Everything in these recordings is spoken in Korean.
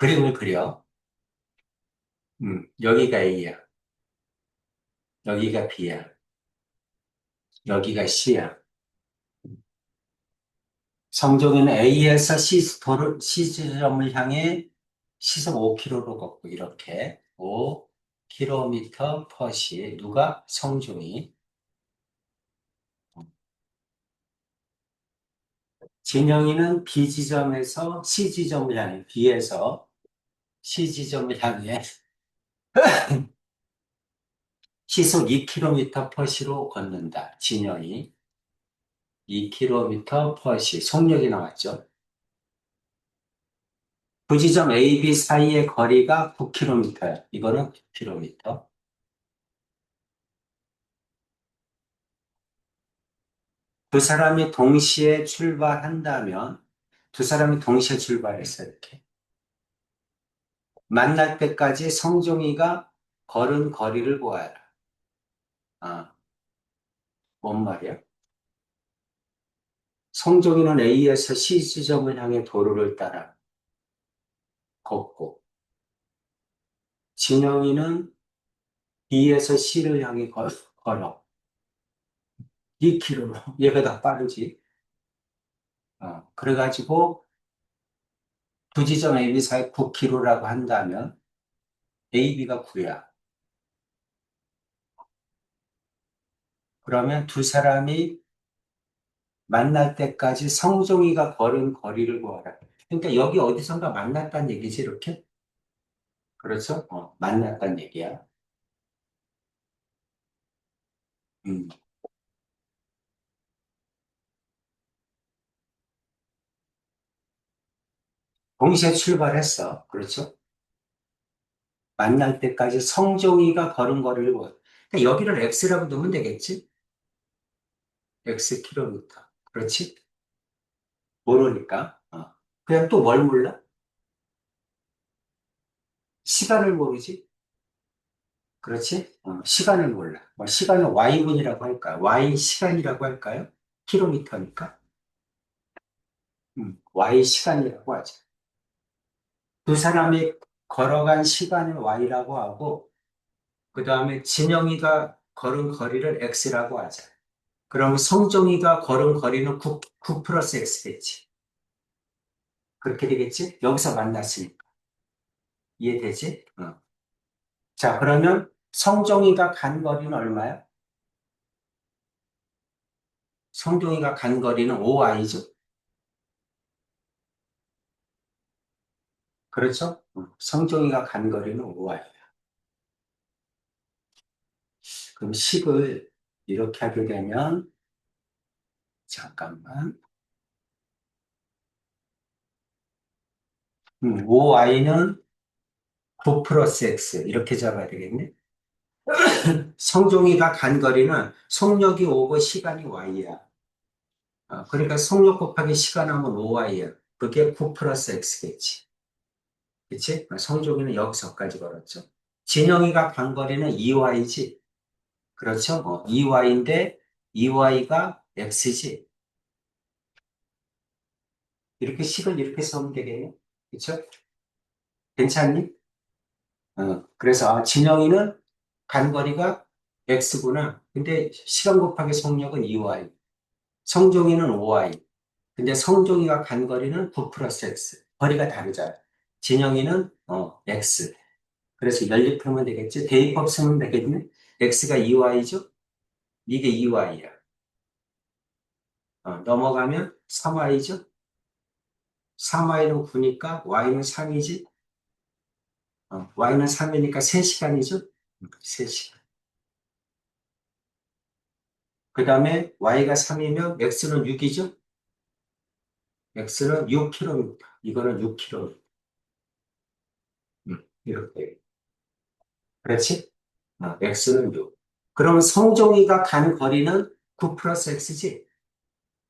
그림을 그려. 여기가 A야. 여기가 B야. 여기가 C야. 성종이는 A에서 C 지점을 향해 시속 5km로 걷고, 이렇게. 5km per 시. 누가? 성종이. 진영이는 B 지점에서 C 지점을 향해, B에서 C 지점을 향해 시속 2km per 시로 걷는다. 진영이. 2km per 시. 속력이 나왔죠. 그 지점 A, B 사이의 거리가 9km야. 이거는 9km. 두 사람이 동시에 출발한다면, 두 사람이 동시에 출발했어, 이렇게. 만날 때까지 성종이가 걸은 거리를 보아라. 아, 뭔 말이야? 성종이는 A에서 C 지점을 향해 도로를 따라 걷고, 진영이는 B에서 C를 향해 걸어. 2km로. 얘가 더 빠르지. 그래가지고, 두 지점 A, B 사이 9km라고 한다면, A, B가 9야. 그러면 두 사람이 만날 때까지 성종이가 걸은 거리를 구하라. 그러니까 여기 어디선가 만났다는 얘기지, 이렇게? 그렇죠? 만났다는 얘기야. 음. 동시에 출발했어. 그렇죠? 만날 때까지 성종이가 걸은 거리를 구하라. 그러니까 여기를 X라고 넣으면 되겠지? X 킬로미터. 그렇지? 모르니까. 그냥 또 뭘 몰라? 시간을 모르지? 그렇지? 시간을 몰라. 뭐 시간은 Y분이라고 할까요? Y 시간이라고 할까요? 킬로미터니까. Y 시간이라고 하죠. 두 사람이 걸어간 시간을 Y라고 하고, 그 다음에 진영이가 걸은 거리를 X라고 하자. 그럼 성종이가 걸은 거리는 9 플러스 X겠지. 그렇게 되겠지? 여기서 만났으니까. 이해되지? 자, 그러면 성종이가 간 거리는 얼마야? 성종이가 간 거리는 5Y죠? 그렇죠? 성종이가 간 거리는 5Y. 그럼 10을 이렇게 하게 되면, 잠깐만. 5Y는 9 플러스 X. 이렇게 잡아야 되겠네. 성종이가 간 거리는 속력이 5고 시간이 Y야. 그러니까 속력 곱하기 시간 하면 5Y야. 그게 9 플러스 X겠지. 그치? 성종이는 여기서까지 걸었죠. 진영이가 간 거리는 2Y지. 그렇죠? 2Y인데 2Y가 X지. 이렇게 식을 이렇게 써면 되겠네. 그쵸? 괜찮니? 그래서 진영이는 간 거리가 X구나. 근데 시간 곱하기 속력은 2Y. 성종이는 5Y. 근데 성종이가 간 거리는 9 플러스 X. 거리가 다르잖아. 진영이는 X. 그래서 연립하면 되겠지. 대입법 쓰면 되겠네. X가 2Y죠? 이게 2Y야. 넘어가면 3Y죠? 3Y는 9니까 Y는 3이지? Y는 3이니까 3시간이죠? 3시간. 그 다음에 Y가 3이면 X는 6이죠? X는 6km. 이거는 6km. 이렇게. 그렇지? X는 6. 그러면 성종이가 간 거리는 9 플러스 X지?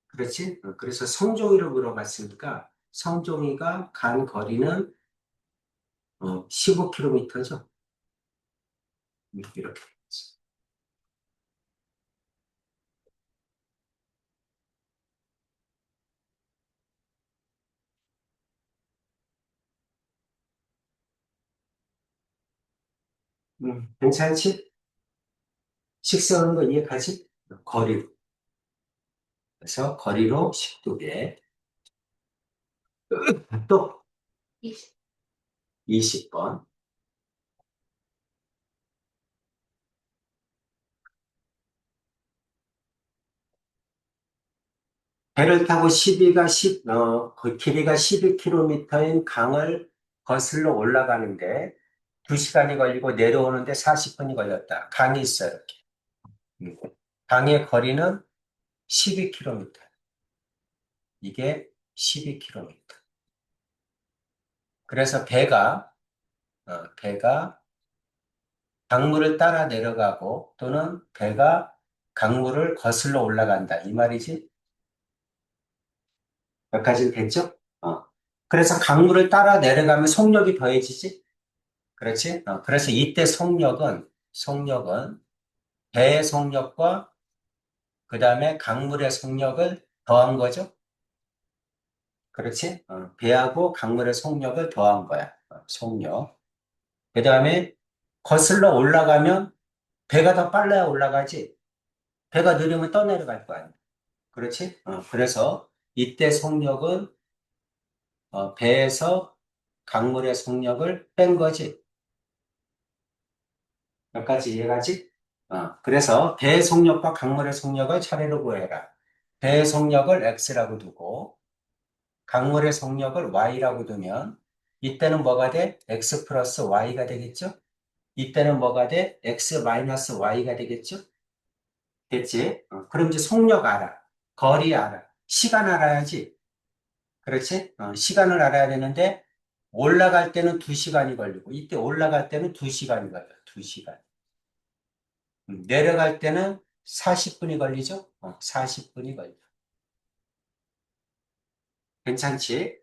그렇지? 그래서 성종이로 물어봤으니까 성종이가 간 거리는 15km죠? 이렇게. 괜찮지? 식 세우는 거 이해가지? 거리. 그래서 거리로 식두개. 또 20. 20번. 배를 타고 12가 10, 그 길이가 12km인 강을 거슬러 올라가는데 2시간이 걸리고 내려오는데 40분이 걸렸다. 강이 있어요, 이렇게. 음. 강의 거리는 12km. 이게 12km. 그래서 배가 강물을 따라 내려가고 또는 배가 강물을 거슬러 올라간다. 이 말이지? 여기까지 됐죠? 그래서 강물을 따라 내려가면 속력이 더해지지? 그렇지? 그래서 이때 속력은 배의 속력과 그 다음에 강물의 속력을 더한 거죠? 그렇지? 배하고 강물의 속력을 더한 거야. 속력. 그 다음에 거슬러 올라가면 배가 더 빨라야 올라가지. 배가 느리면 떠내려갈 거 아니야. 그렇지? 그래서 이때 속력은 배에서 강물의 속력을 뺀 거지. 여기까지 이해가지? 그래서 배의 속력과 강물의 속력을 차례로 구해라. 배의 속력을 x라고 두고 강물의 속력을 y라고 두면 이때는 뭐가 돼? x 플러스 y가 되겠죠? 이때는 뭐가 돼? x 마이너스 y가 되겠죠? 됐지? 그럼 이제 속력 알아. 거리 알아. 시간 알아야지. 그렇지? 시간을 알아야 되는데 올라갈 때는 2시간이 걸리고 이때 올라갈 때는 2시간이 걸려. 2시간. 내려갈 때는 40분이 걸리죠? 40분이 걸려. 괜찮지?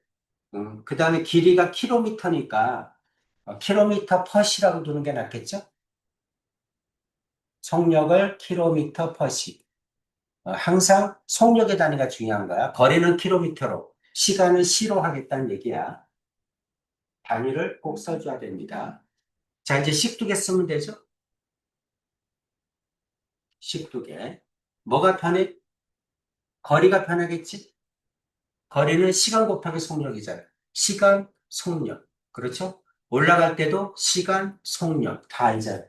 그 다음에 길이가 킬로미터니까 킬로미터 퍼시라고 두는 게 낫겠죠? 속력을 킬로미터 퍼시. 항상 속력의 단위가 중요한 거야. 거리는 킬로미터로, 시간은 시로 하겠다는 얘기야. 단위를 꼭 써줘야 됩니다. 자, 이제 식두개 쓰면 되죠? 식두개. 뭐가 편해? 거리가 편하겠지? 거리는 시간 곱하기 속력이잖아. 시간, 속력. 그렇죠? 올라갈 때도 시간, 속력. 다 알잖아.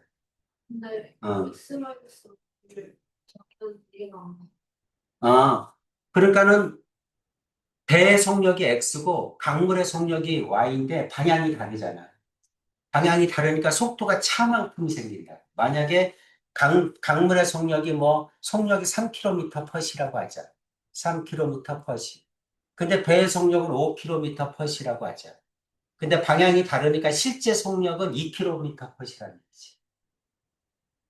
근데 어, X 마이너스 저는 이게 나온 거. 그러니까는 배의 속력이 X고 강물의 속력이 Y인데 방향이 다르잖아. 방향이 다르니까 속도가 차만큼이 생긴다. 만약에 강물의 속력이 속력이 3km 퍼시라고 하자. 3km 퍼시. 근데 배의 속력은 5km 퍼시라고 하자. 근데 방향이 다르니까 실제 속력은 2km 퍼시라는 거지.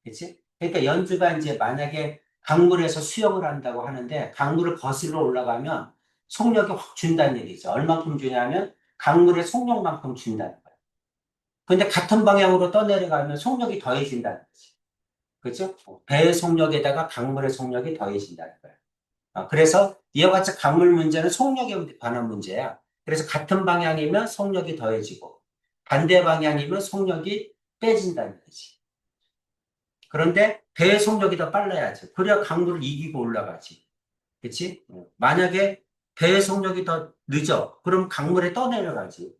그치? 그러니까 연주가 이제 만약에 강물에서 수영을 한다고 하는데 강물을 거슬러 올라가면 속력이 확 준다는 얘기죠. 얼마큼 주냐면 강물의 속력만큼 준다는 거야. 근데 같은 방향으로 떠내려가면 속력이 더해진다는 거지. 그죠? 배의 속력에다가 강물의 속력이 더해진다는 거야. 그래서 이와 같이 강물 문제는 속력에 관한 문제야. 그래서 같은 방향이면 속력이 더해지고 반대 방향이면 속력이 빼진다는 거지. 그런데 배의 속력이 더 빨라야지. 그래야 강물을 이기고 올라가지. 그치? 만약에 배의 속력이 더 늦어. 그럼 강물에 떠내려가지.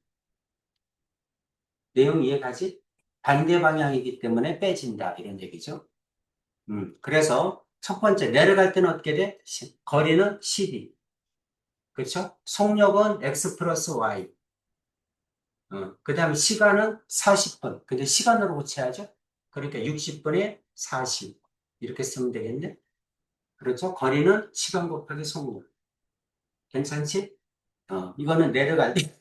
내용 이해가지? 반대 방향이기 때문에 빼진다. 이런 얘기죠. 그래서 첫 번째, 내려갈 때는 어떻게 돼? 거리는 12. 그렇죠? 속력은 x 플러스 y. 그 다음에 시간은 40분. 근데 시간으로 고쳐야죠. 그러니까 60분에 40. 이렇게 쓰면 되겠네. 그렇죠? 거리는 시간 곱하기 속력. 괜찮지? 이거는 내려갈 때,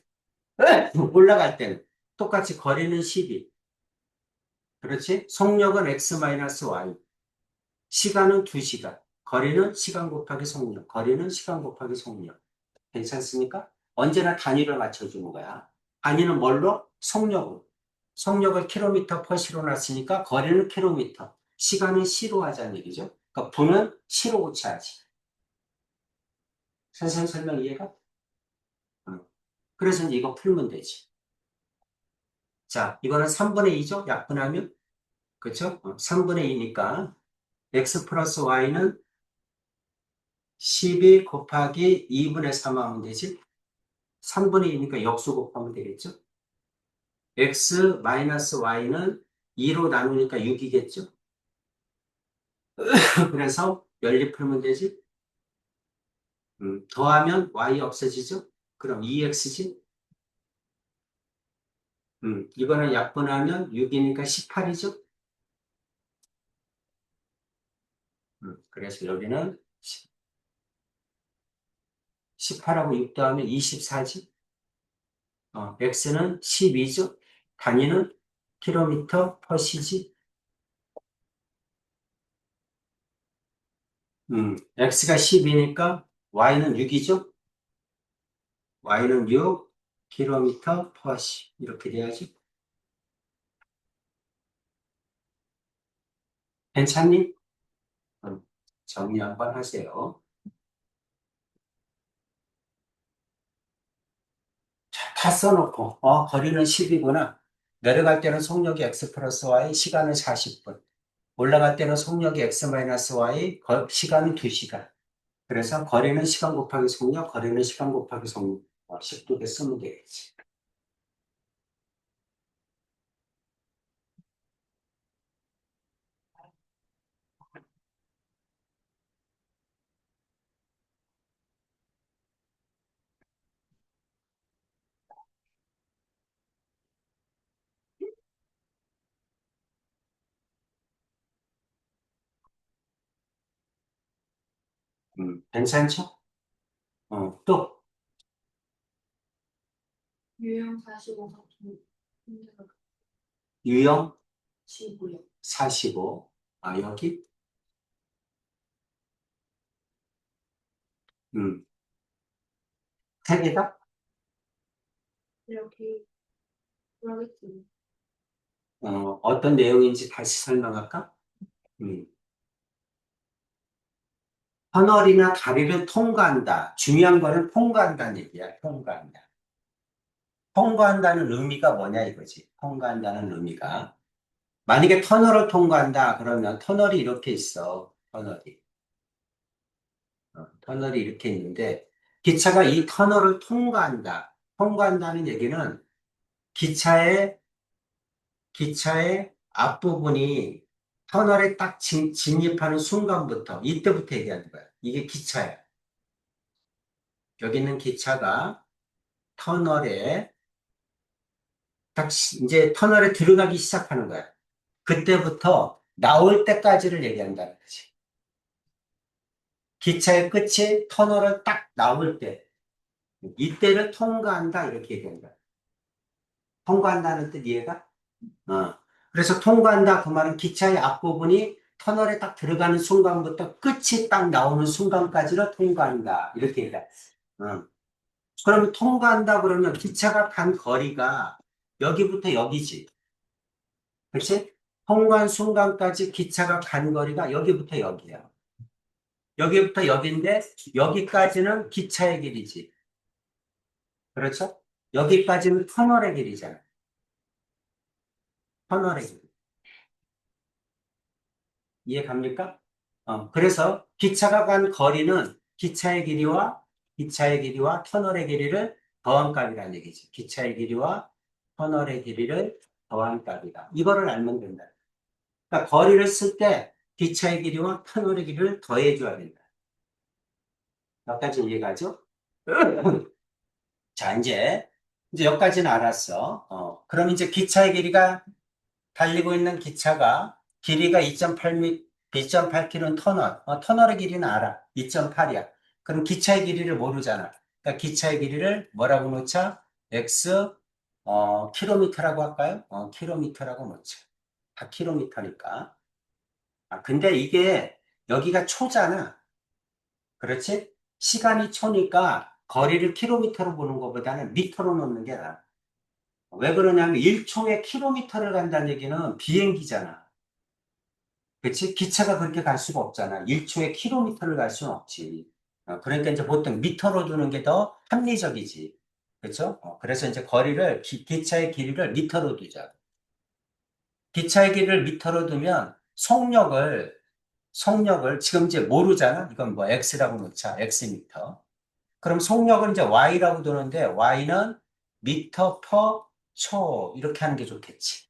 올라갈 때는 똑같이 거리는 12. 그렇지? 속력은 x-y. 시간은 2시간. 거리는 시간 곱하기 속력. 거리는 시간 곱하기 속력. 괜찮습니까? 언제나 단위를 맞춰주는 거야. 단위는 뭘로? 속력으로. 속력을 킬로미터 퍼 시로 놨으니까 거리는 킬로미터. 시간은 시로 하자는 얘기죠. 그러니까 분은 시로 고쳐야지. 선생님 설명 이해가? 응. 그래서 이제 이거 풀면 되지. 자, 이거는 3분의 2죠? 약분하면 그쵸? 3분의 2니까 x 플러스 y는 12 곱하기 2분의 3 하면 되지? 3분의 2니까 역수 곱하면 되겠죠? x 마이너스 y는 2로 나누니까 6이겠죠? 그래서 연립 풀면 되지? 더하면 y 없어지죠? 그럼 2x지? 이거는 약분하면 6이니까 18이죠? 그래서 여기는 18하고 6 더하면 24지? x는 12죠? 단위는 킬로미터 퍼 시지? x가 10이니까 y는 6이죠? y는 6 킬로미터 퍼 시. 이렇게 돼야지. 괜찮니? 음, 정리 한번 하세요. 자, 다 써놓고, 거리는 10이구나. 내려갈 때는 속력이 x 플러스 y, 시간은 40분. 올라갈 때는 속력이 x 마이너스 y, 시간은 2시간. 그래서 거리는 시간 곱하기 속력, 거리는 시간 곱하기 속력. 10도 돼 쓰면 되겠지. 괜찮죠? 또, 유형 45 같은 문제가 유형 15요. 45. 여기? 음, 세 개다? 이렇게 그러겠지. 어떤 내용인지 다시 설명할까? 음, 터널이나 다리를 통과한다. 중요한 거는 통과한다는 얘기야, 통과한다. 통과한다는 의미가 뭐냐 이거지. 통과한다는 의미가. 만약에 터널을 통과한다, 그러면 터널이 이렇게 있어. 터널이. 터널이 이렇게 있는데, 기차가 이 터널을 통과한다. 통과한다는 얘기는 기차의 앞부분이 터널에 딱 진입하는 순간부터, 이때부터 얘기하는 거야. 이게 기차야. 여기 있는 기차가 터널에 이제 터널에 들어가기 시작하는 거야. 그때부터 나올 때까지를 얘기한다는 거지. 기차의 끝이 터널을 딱 나올 때, 이때를 통과한다, 이렇게 얘기한다. 통과한다는 뜻 이해가? 어. 그래서 통과한다, 그 말은 기차의 앞부분이 터널에 딱 들어가는 순간부터 끝이 딱 나오는 순간까지를 통과한다. 이렇게 얘기해. 어. 그러면 통과한다 그러면 기차가 간 거리가 여기부터 여기지. 그렇지? 통과한 순간까지 기차가 간 거리가 여기부터 여기야. 여기부터 여기인데 여기까지는 기차의 길이지. 그렇죠? 여기까지는 터널의 길이잖아. 터널의 길. 이해 갑니까? 그래서 기차가 간 거리는 기차의 길이와 터널의 길이를 더한 값이라는 얘기지. 기차의 길이와 터널의 길이를 더한 값이다. 이거를 알면 된다. 그러니까 거리를 쓸 때 기차의 길이와 터널의 길이를 더해줘야 된다. 여기까지 이해가죠? 자, 이제 여기까지는 알았어. 그럼 이제 기차의 길이가 달리고 있는 기차가 길이가 2.8m, 2.8km는 터널. 터널의 길이는 알아. 2.8이야. 그럼 기차의 길이를 모르잖아. 그러니까 기차의 길이를 뭐라고 놓자? x 킬로미터라고 할까요? 킬로미터라고 놓자. 다 킬로미터니까. 근데 이게 여기가 초잖아. 그렇지? 시간이 초니까 거리를 킬로미터로 보는 것보다는 미터로 놓는 게 나아. 왜 그러냐면 1초에 킬로미터를 간다는 얘기는 비행기잖아. 그치? 기차가 그렇게 갈 수가 없잖아. 1초에 킬로미터를 갈 수는 없지. 그러니까 이제 보통 미터로 두는 게 더 합리적이지. 그렇죠? 그래서 이제 거리를, 기차의 길이를 미터로 두자. 기차의 길이를 미터로 두면 속력을 지금 이제 모르잖아. 이건 뭐 x라고 놓자. x미터. 그럼 속력을 이제 y라고 두는데 y는 미터 퍼 초 이렇게 하는 게 좋겠지.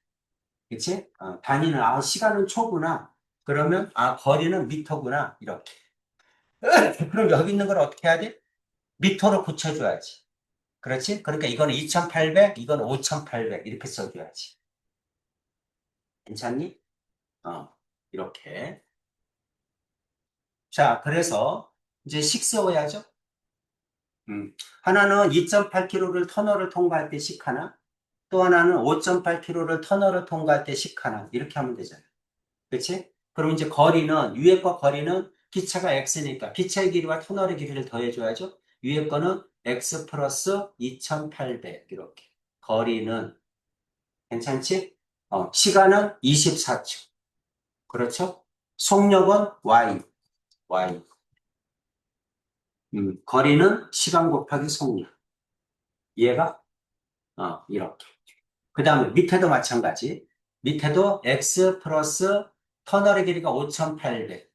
그치? 단위는 시간은 초구나. 그러면 거리는 미터구나. 이렇게. 그럼 여기 있는 걸 어떻게 해야 돼? 미터로 붙여줘야지. 그렇지? 그러니까 이거는 2800, 이건 5800 이렇게 써줘야지. 괜찮니? 이렇게. 자, 그래서 이제 식 세워야죠. 하나는 2.8km를 터널을 통과할 때 식 하나, 또 하나는 5.8km를 터널을 통과할 때 식 하나, 이렇게 하면 되잖아요. 그렇지? 그럼 이제 거리는, 위에 거 거리는 기차가 x니까 기차의 길이와 터널의 길이를 더해줘야죠. 위에 거는 x 플러스 2,800, 이렇게. 거리는, 괜찮지? 시간은 24초. 그렇죠? 속력은 y. 거리는 시간 곱하기 속력. 이해가? 이렇게. 그 다음에 밑에도 마찬가지. 밑에도 x 플러스 터널의 길이가 5,800.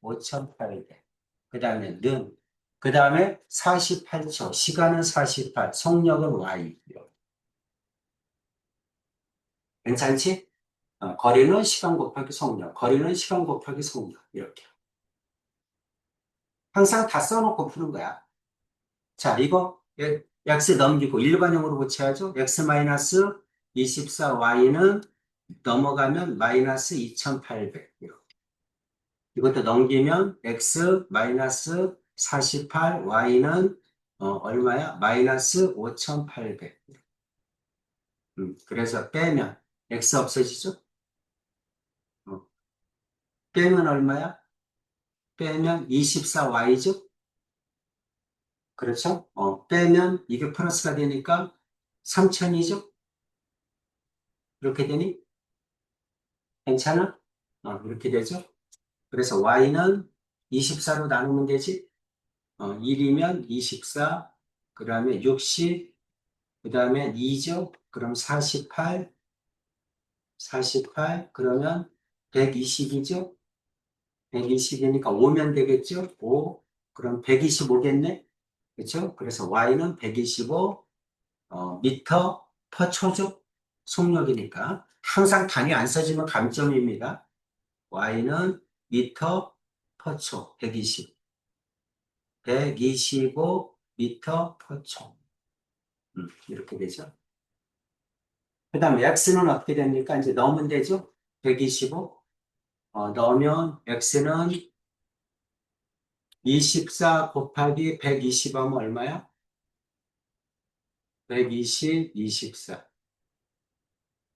그 다음에 는. 그 다음에 48초. 시간은 48. 속력은 y. 괜찮지? 거리는 시간 곱하기 속력. 거리는 시간 곱하기 속력. 이렇게. 항상 다 써놓고 푸는 거야. 자, 이거 x 넘기고 일반형으로 고쳐야죠. x 마이너스 24 y는 넘어가면 마이너스 2800. 이것도 넘기면 x 마이너스 48 y는 얼마야? 마이너스 5800. 그래서 빼면 x 없어지죠? 어, 빼면 얼마야? 빼면 24y죠? 그렇죠? 빼면 이게 플러스가 되니까 3000이죠? 이렇게 되니? 괜찮아? 이렇게 되죠? 그래서 y는 24로 나누면 되지? 1이면 24, 그 다음에 60, 그 다음에 2죠? 그럼 48, 그러면 120이죠? 120이니까 5면 되겠죠? 5, 그럼 125겠네? 그렇죠? 그래서 y는 125 미터 퍼 초죠? 속력이니까. 항상 단위 안 써지면 감점입니다. y는 미터 퍼 초, 120. 125 미터 퍼 초. 이렇게 되죠. 그 다음에 x는 어떻게 됩니까? 이제 넣으면 되죠? 125. 넣으면 x는 24 곱하기 120 하면 얼마야? 120, 24.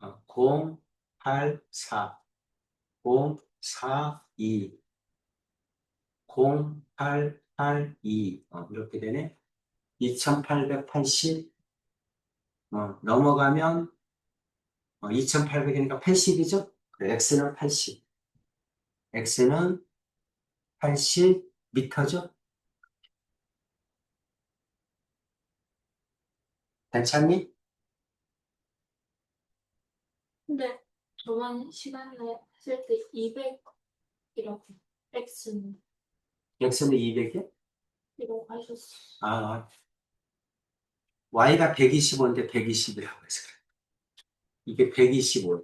0, 8, 4. 0, 4, 2. 0, 8, 8, 2. 이렇게 되네. 2880. 넘어가면 2800이니까 80이죠? x는 80. x는 80 미터죠? 괜찮니? 근데 저번 시간에 했을 때 200이라고 X는 x는 200이요? 이라고 하셨어. y가 125인데 120이라고 해서 그래. 이게 125.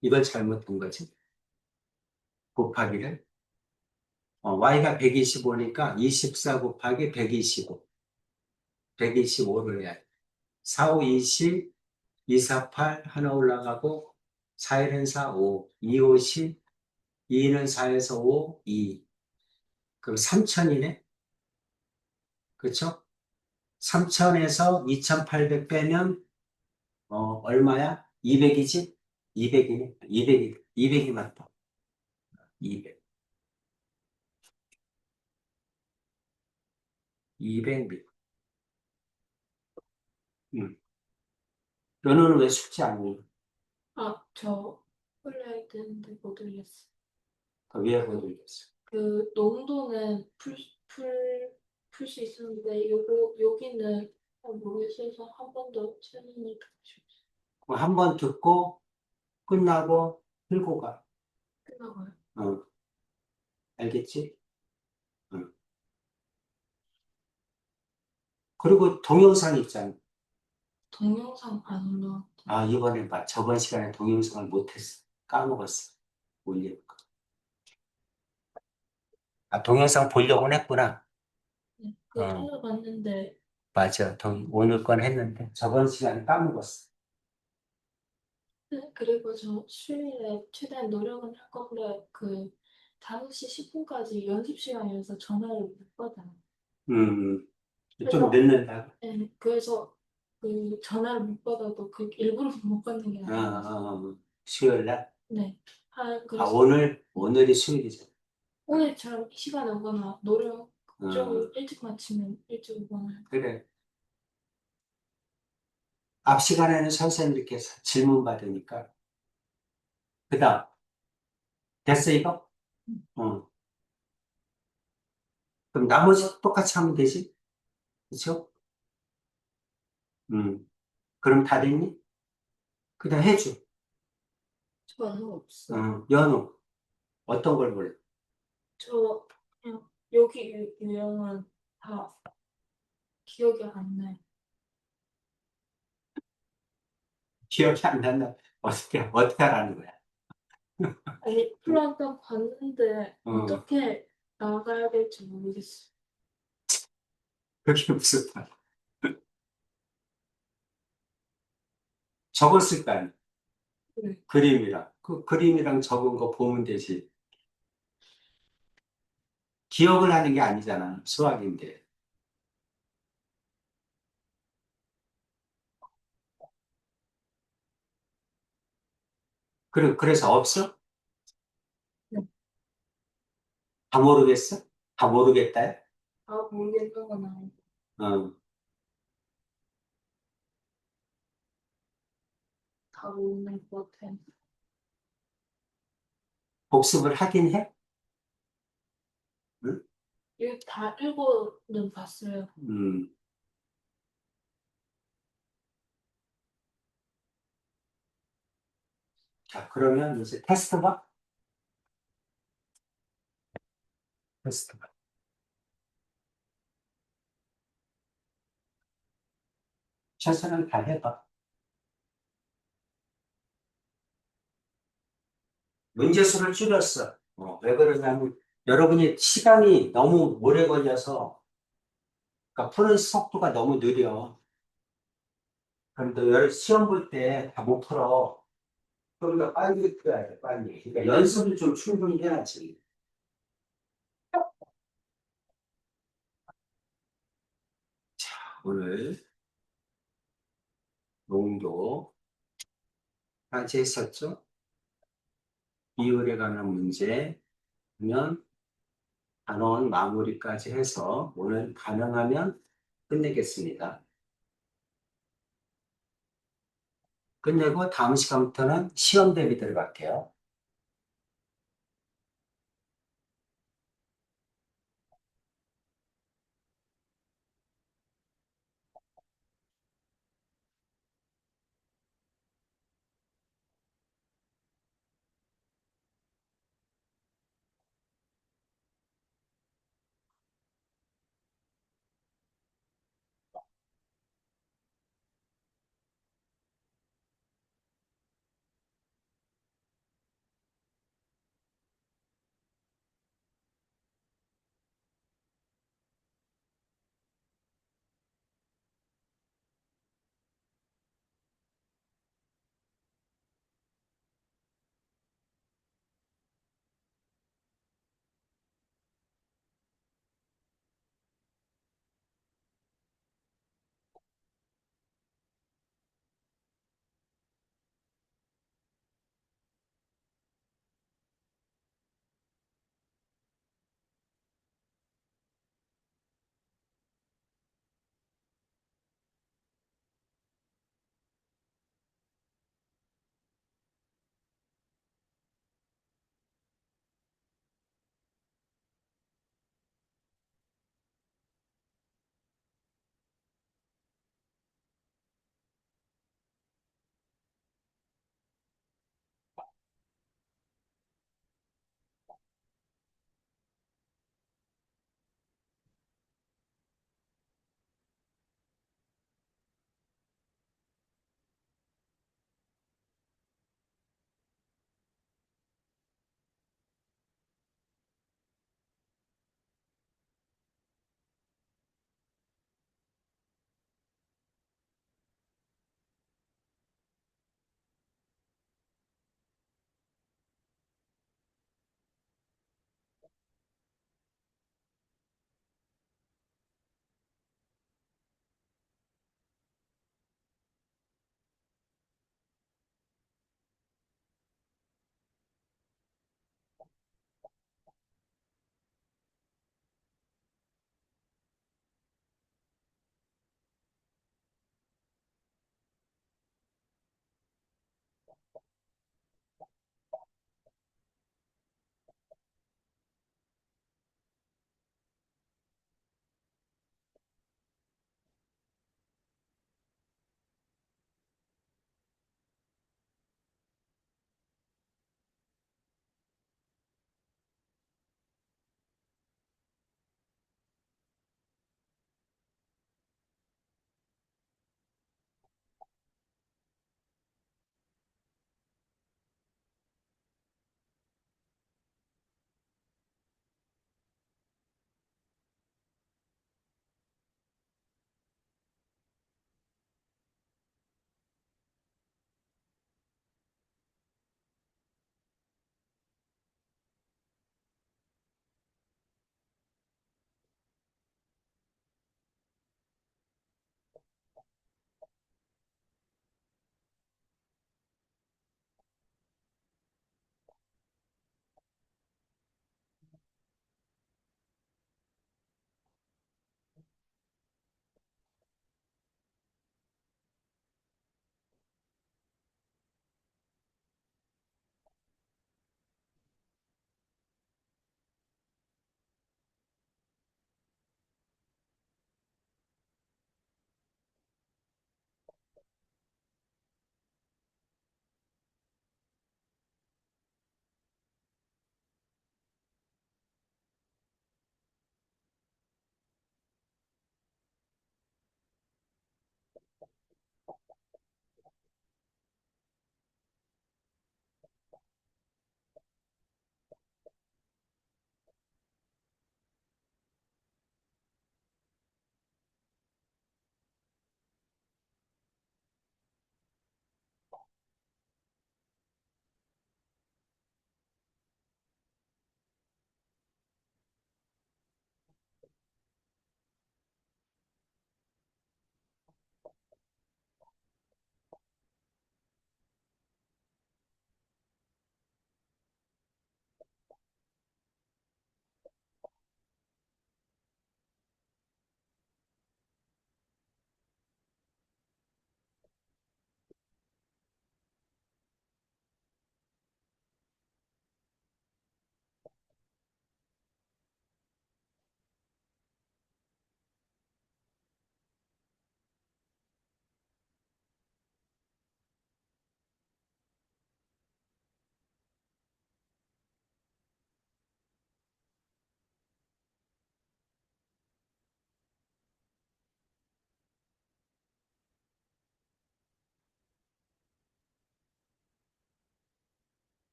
이걸 잘못한 거지. 곱하기를. y가 125니까 24 곱하기 125. 125를 해야 돼. 4, 5, 20, 2, 4, 8 하나 올라가고 4, 1은 4, 5, 2, 5, 10, 2는 4에서 5, 2. 그럼 3000이네? 그렇죠? 3000에서 2800 빼면 얼마야? 200이지? 200이네. 200이 맞다. 200. 200m. 음. 너는 왜 숙제 안 해? 저 플레이 때는데 못 올렸어. 왜 보내줬어? 그 농도는 풀 수 있었는데 여기는 모르겠어서 한 번 더 체험을 해보고 싶어. 한 번 듣고 끝나고 들고 가. 끝나고요. 어, 알겠지? 어. 그리고 동영상 있잖아. 동영상 안 올라. 아, 이번에 봐. 저번 시간에 동영상을 못했어. 까먹었어. 올려. 아, 동영상 보려고는 했구나. 네, 그거 어, 찾아봤는데, 맞아. 오늘 건 했는데 저번 시간에 까먹었어. 네, 그리고 저 수요일에 최대한 노력은 할 건데, 5시 10분까지 연습 시간이어서 전화를 못 받아요. 음, 좀 그래서, 늦는다. 그래서 전화를 못 받아도 일부러 못 받는 게 어, 아니라, 수요일 날? 네. 아, 그래서 오늘이 수요일이잖아. 오늘처럼 이 시간에 오거나 노력 좀 어, 일찍 마치면 일찍 오거나. 그래. 앞 시간에는 선생님께서 질문 받으니까. 그 다음, 됐어, 이거? 어. 그럼 나머지 똑같이 하면 되지? 그쵸? 그럼 다 됐니? 그 다음 해줘. 저는 없어요. 연우. 어떤 걸 볼래? 저 그냥 여기 유형은 다 기억이 안 나요. 기억이 안 난다. 어떻게 하라는 거야? 아니, 플랜카 봤는데 어, 어떻게 나가야 될지 모르겠어요. 그게 무슨 말. 적었을 거 아니야. 네. 그림이랑. 그 그림이랑 적은 거 보면 되지. 기억을 하는 게 아니잖아. 수학인데. 그래서 없어? 네. 다 모르겠어? 다 모르겠다? 아, 모르겠는 건 아니고. 어, 다 모르는 것 같아요. 복습을 하긴 해? 응? 이거 다 읽어는 봤어요. 음, 자, 그러면 이제 테스트 봐? 테스트 봐. 최선을 다해봐. 문제수를 줄였어. 왜 그러냐면, 여러분이 시간이 너무 오래 걸려서, 그러니까 푸는 속도가 너무 느려. 그런데 시험 볼 때 다 못 풀어. 좀 더 빨리 풀어야 돼, 빨리. 그러니까 연습을 좀 충분히 해야지. 오늘 농도 까지 했었죠? 비율에 관한 문제, 면 단원 마무리까지 해서 오늘 가능하면 끝내겠습니다. 끝내고 다음 시간부터는 시험 대비 들어갈게요.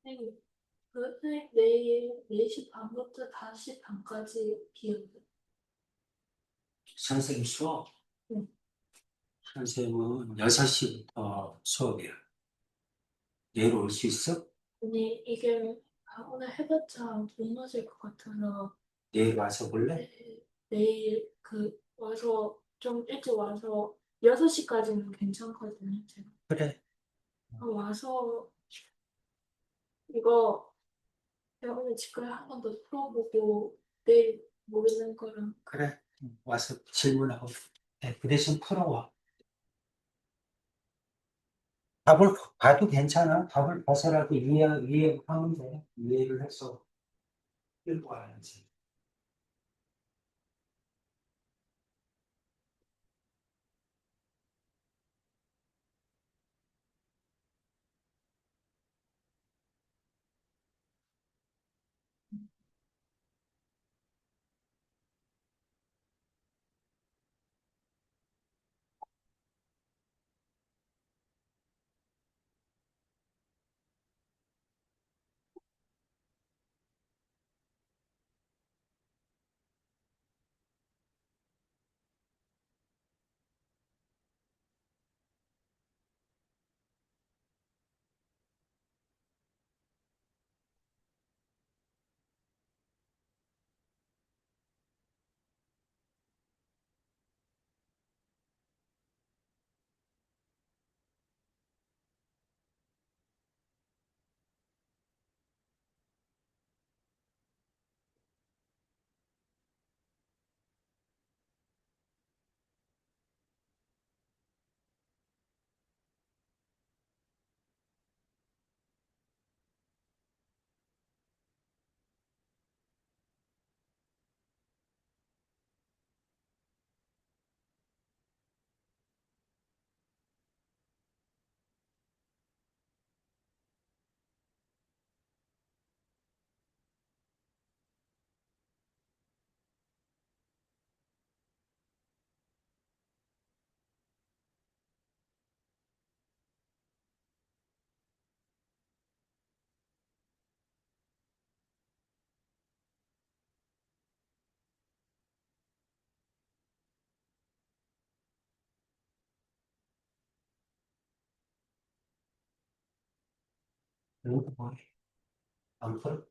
선생님, 선생님 내일 4시 반부터 5시 반까지 비었어요. 선생님 수업? 네. 선생님은 6시부터 수업이야. 내일 올 수 있어? 아니, 이게 오늘 해봤자 못 맞을 것 같아서 내일 와서 볼래? 내일 와서 좀 일찍 와서 6시까지는 괜찮거든요. 제가 그래, 와서 이거 제가 오늘 직거래 한 번 더 풀어보고 내일 모르는 거랑 그래. 와서 질문하고. 네, 그 대신 풀어와. 답을 봐도 괜찮아. 답을 봐서라도 이해하면 돼. 이해를 해서 끌고 와야지. 그리고 뭐, 안 풀어?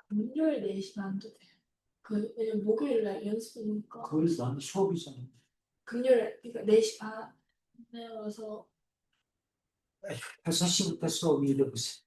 금요일 4시면 안 돼요. 왜냐면 목요일 날 연습이니까. 그래서 나는 수업이잖아. 금요일, 그러니까 4시 반에 와서, 5시부터 수업이 이래 보세요.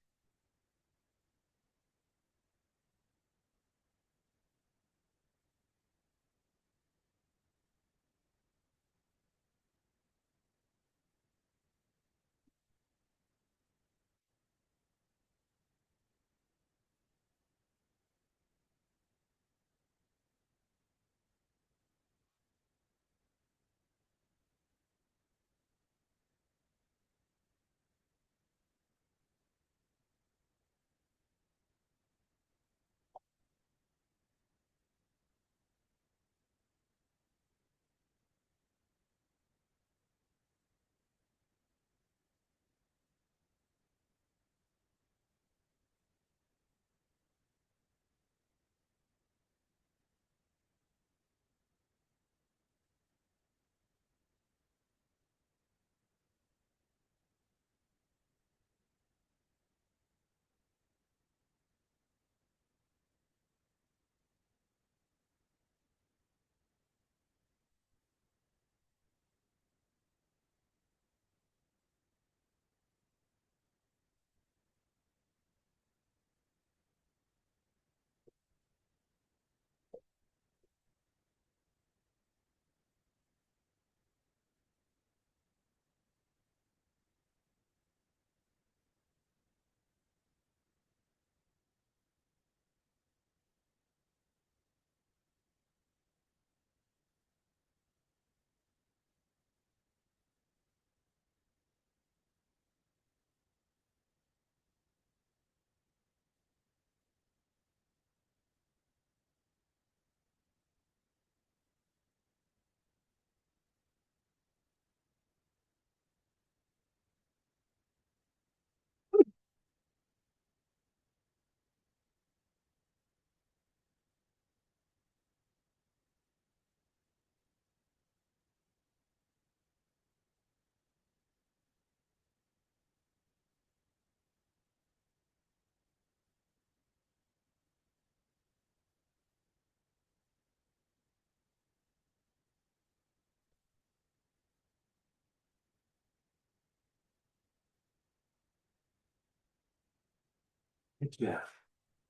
해줘야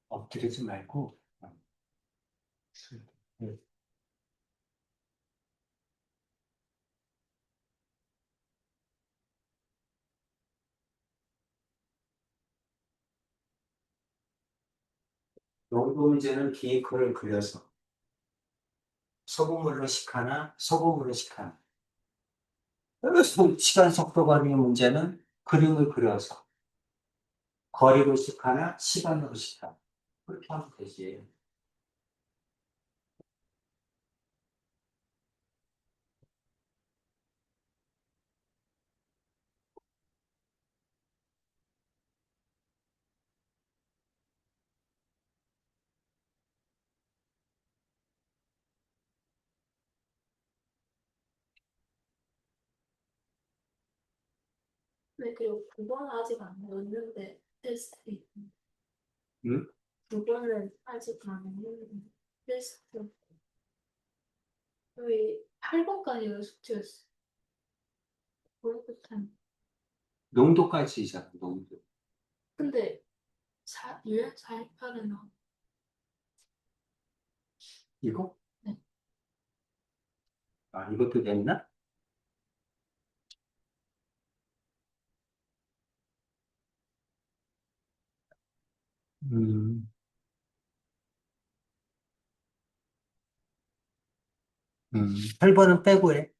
엎드리지 말고. 농도 문제는 비커를 그려서 소금물로 식하나 소금으로 식하나. 시간 속도 관리 문제는 그림을 그려서 거리로 식하나 시간으로 식하나. 그렇게 하면 되지. 네, 그리고 9번 아직 안 넣었는데, 테스트. 응? 9번은 아직 안 했는데, 테스트. 여기 8번까지가 숙제였어. 모르겠다. 농도까지잖아, 농도. 근데, 유엔 418은 나. 이거? 네. 아, 이것도 됐나? 음, 8번은 빼고 해.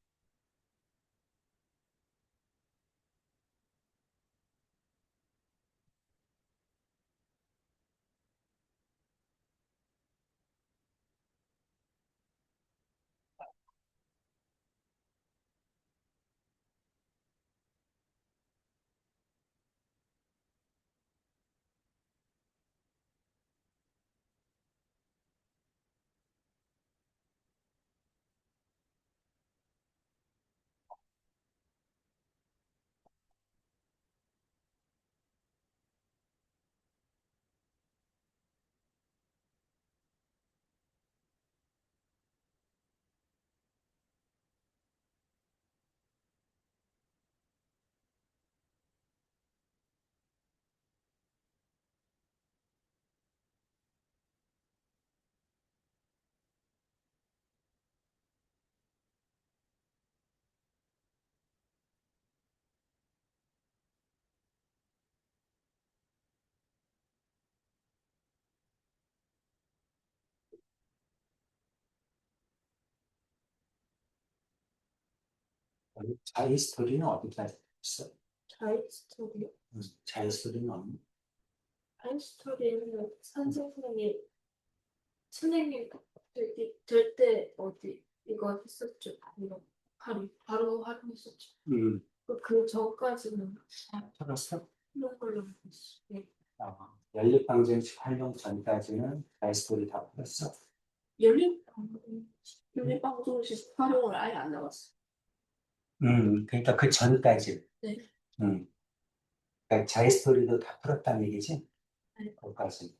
자이 스토리는 어디까지 있어? 자이스토리요? 자이 스토리는 없니? 자이스토리는 선생님 될 때 어디 이거 했었죠. 이거 바로 활용했었죠. 음, 그 전까지는 들었어? 이런 걸로 알고 있어. 네. 연립방정식 활용 전까지는 자이 스토리 다 풀었어. 연립방송식 활용을 아예 안 나왔어. 그러니까 그 전까지. 네. 음, 그러니까 자이 스토리도 다 풀었다는 얘기지? 네. 거기까지.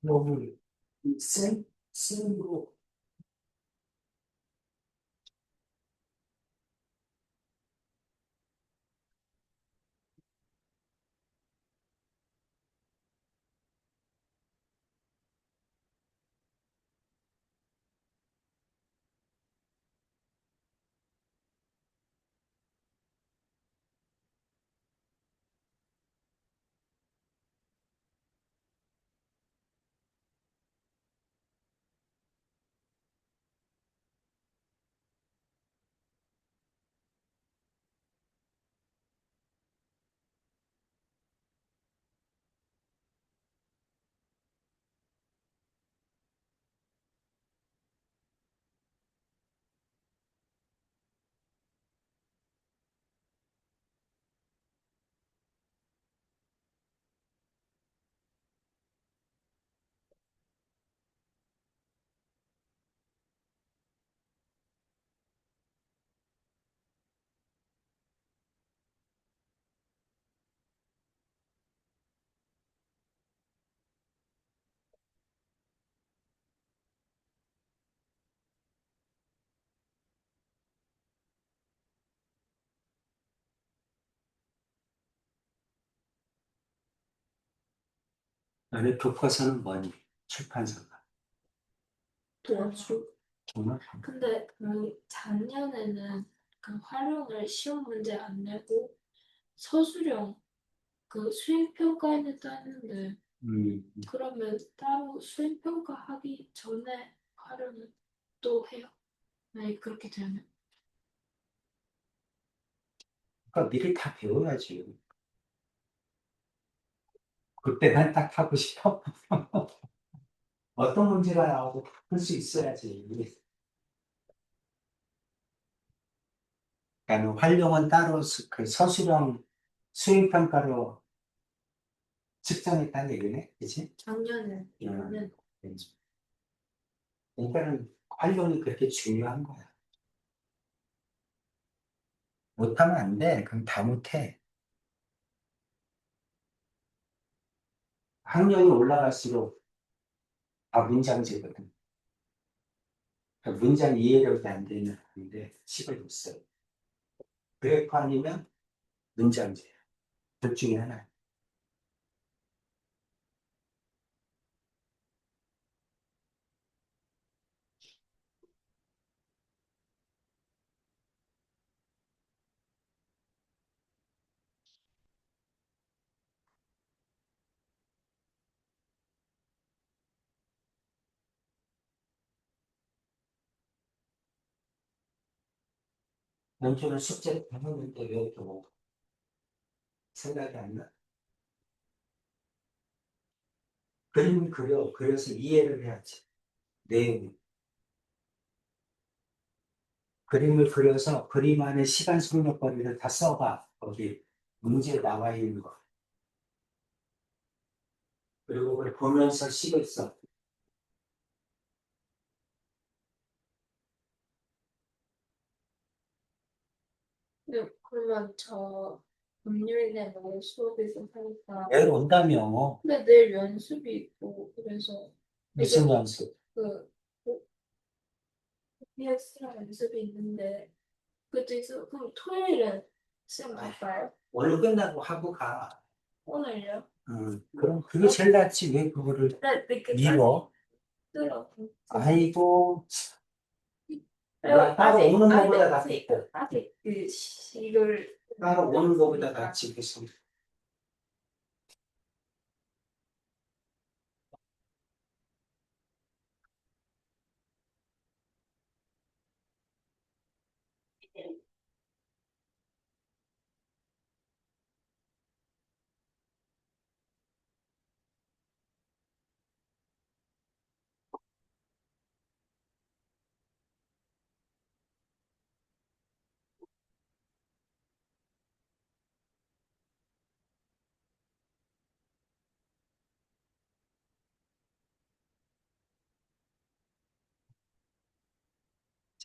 너무 쓰는 거 안에 교과서는 뭐니? 출판사가. 도와주. 정말? 근데 그 작년에는 그 활용을 시험 문제 안 내고 서술형 그 수행평가에는 했는데 음, 그러면 따로 수행평가 하기 전에 활용을 또 해요? 만약 그렇게 되면. 그러니까 미리 다 배워야지. 그때만 딱 하고 싶어. 어떤 문제가 나오고 풀 수 있어야지. 그러니까 활용은 따로 그 서술형 수행평가로 측정했다는 얘기네. 그치? 작년에는 음. 그러니까는 활용이 그렇게 중요한 거야. 못하면 안 돼. 그럼 다 못해. 학력이 올라갈수록 다 문장제거든. 그러니까 문장 이해력이 안 되는 학인데 10을 못 써. 그래프 아니면 문장제야. 둘 중에 하나. 연주는 숙제를 다 했는데 왜 이렇게 뭐 생각이 안 나? 그림을 그려. 그려서 이해를 해야지. 내용. 그림을 그려서 그림 안에 시간 속력거리를 다 써봐. 거기 문제에 나와 있는 거. 그리고 그걸 보면서 식을 써. 네, 그러면 저 금요일에 뭐 수업이 있으니까. 내일 온다며. 근데 내일 연습이 있고 그래서 무슨 이제 연습? 그 PS랑 연습이 있는데 그때 그럼 토요일은 시험 갈까요? 오늘 끝나고 하고 가. 오늘요? 그럼 그게 제일 낫지. 왜 그거를 네, 늦게까지 미뤄? 들어도 아이고, 나 따로 오는 것보다 낫겠다. 아직 그 이걸 따로 오는 것보다 낫지. 그래서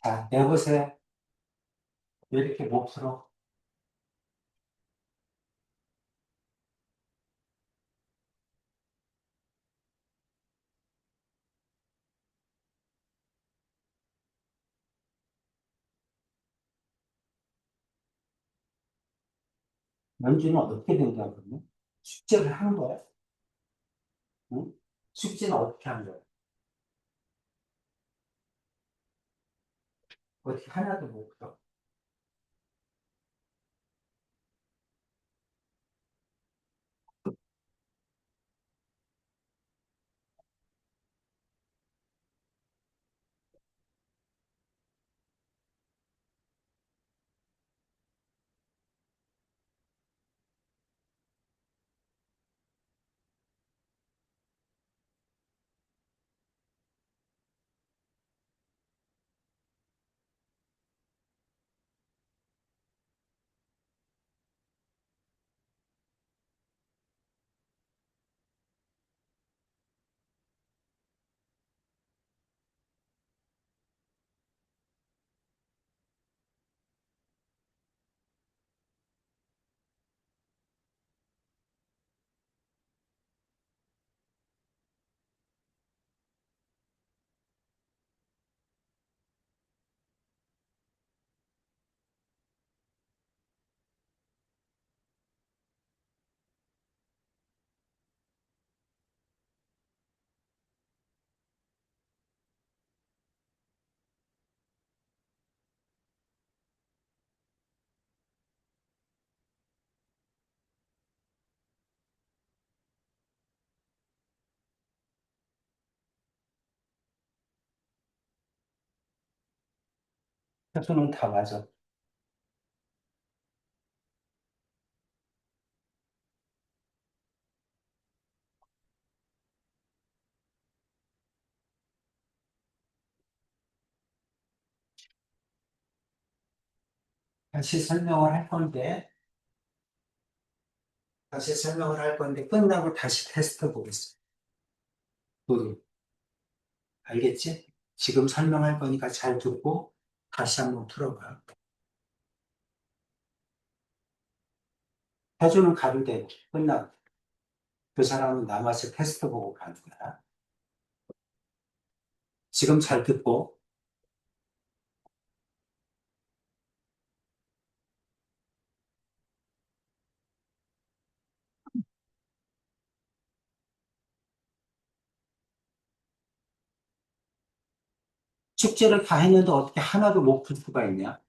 자, 여보세요. 왜 이렇게 못 풀어? 연주는 어떻게 된다 그러면? 숙제를 하는 거야? 응? 숙제는 어떻게 하는 거야? 어떻게 하나도 못 풀어? 표수는 다 맞아. 다시 설명을 할 건데, 끝나고 다시 테스트 보겠어. 너도 알겠지? 지금 설명할 거니까 잘 듣고 다시 한번 풀어봐. 해주는 가도 돼. 끝나고. 그 사람은 남아서 테스트 보고 가는 거야. 지금 잘 듣고, 숙제를 다 했는데 어떻게 하나도 못 풀 수가 있냐?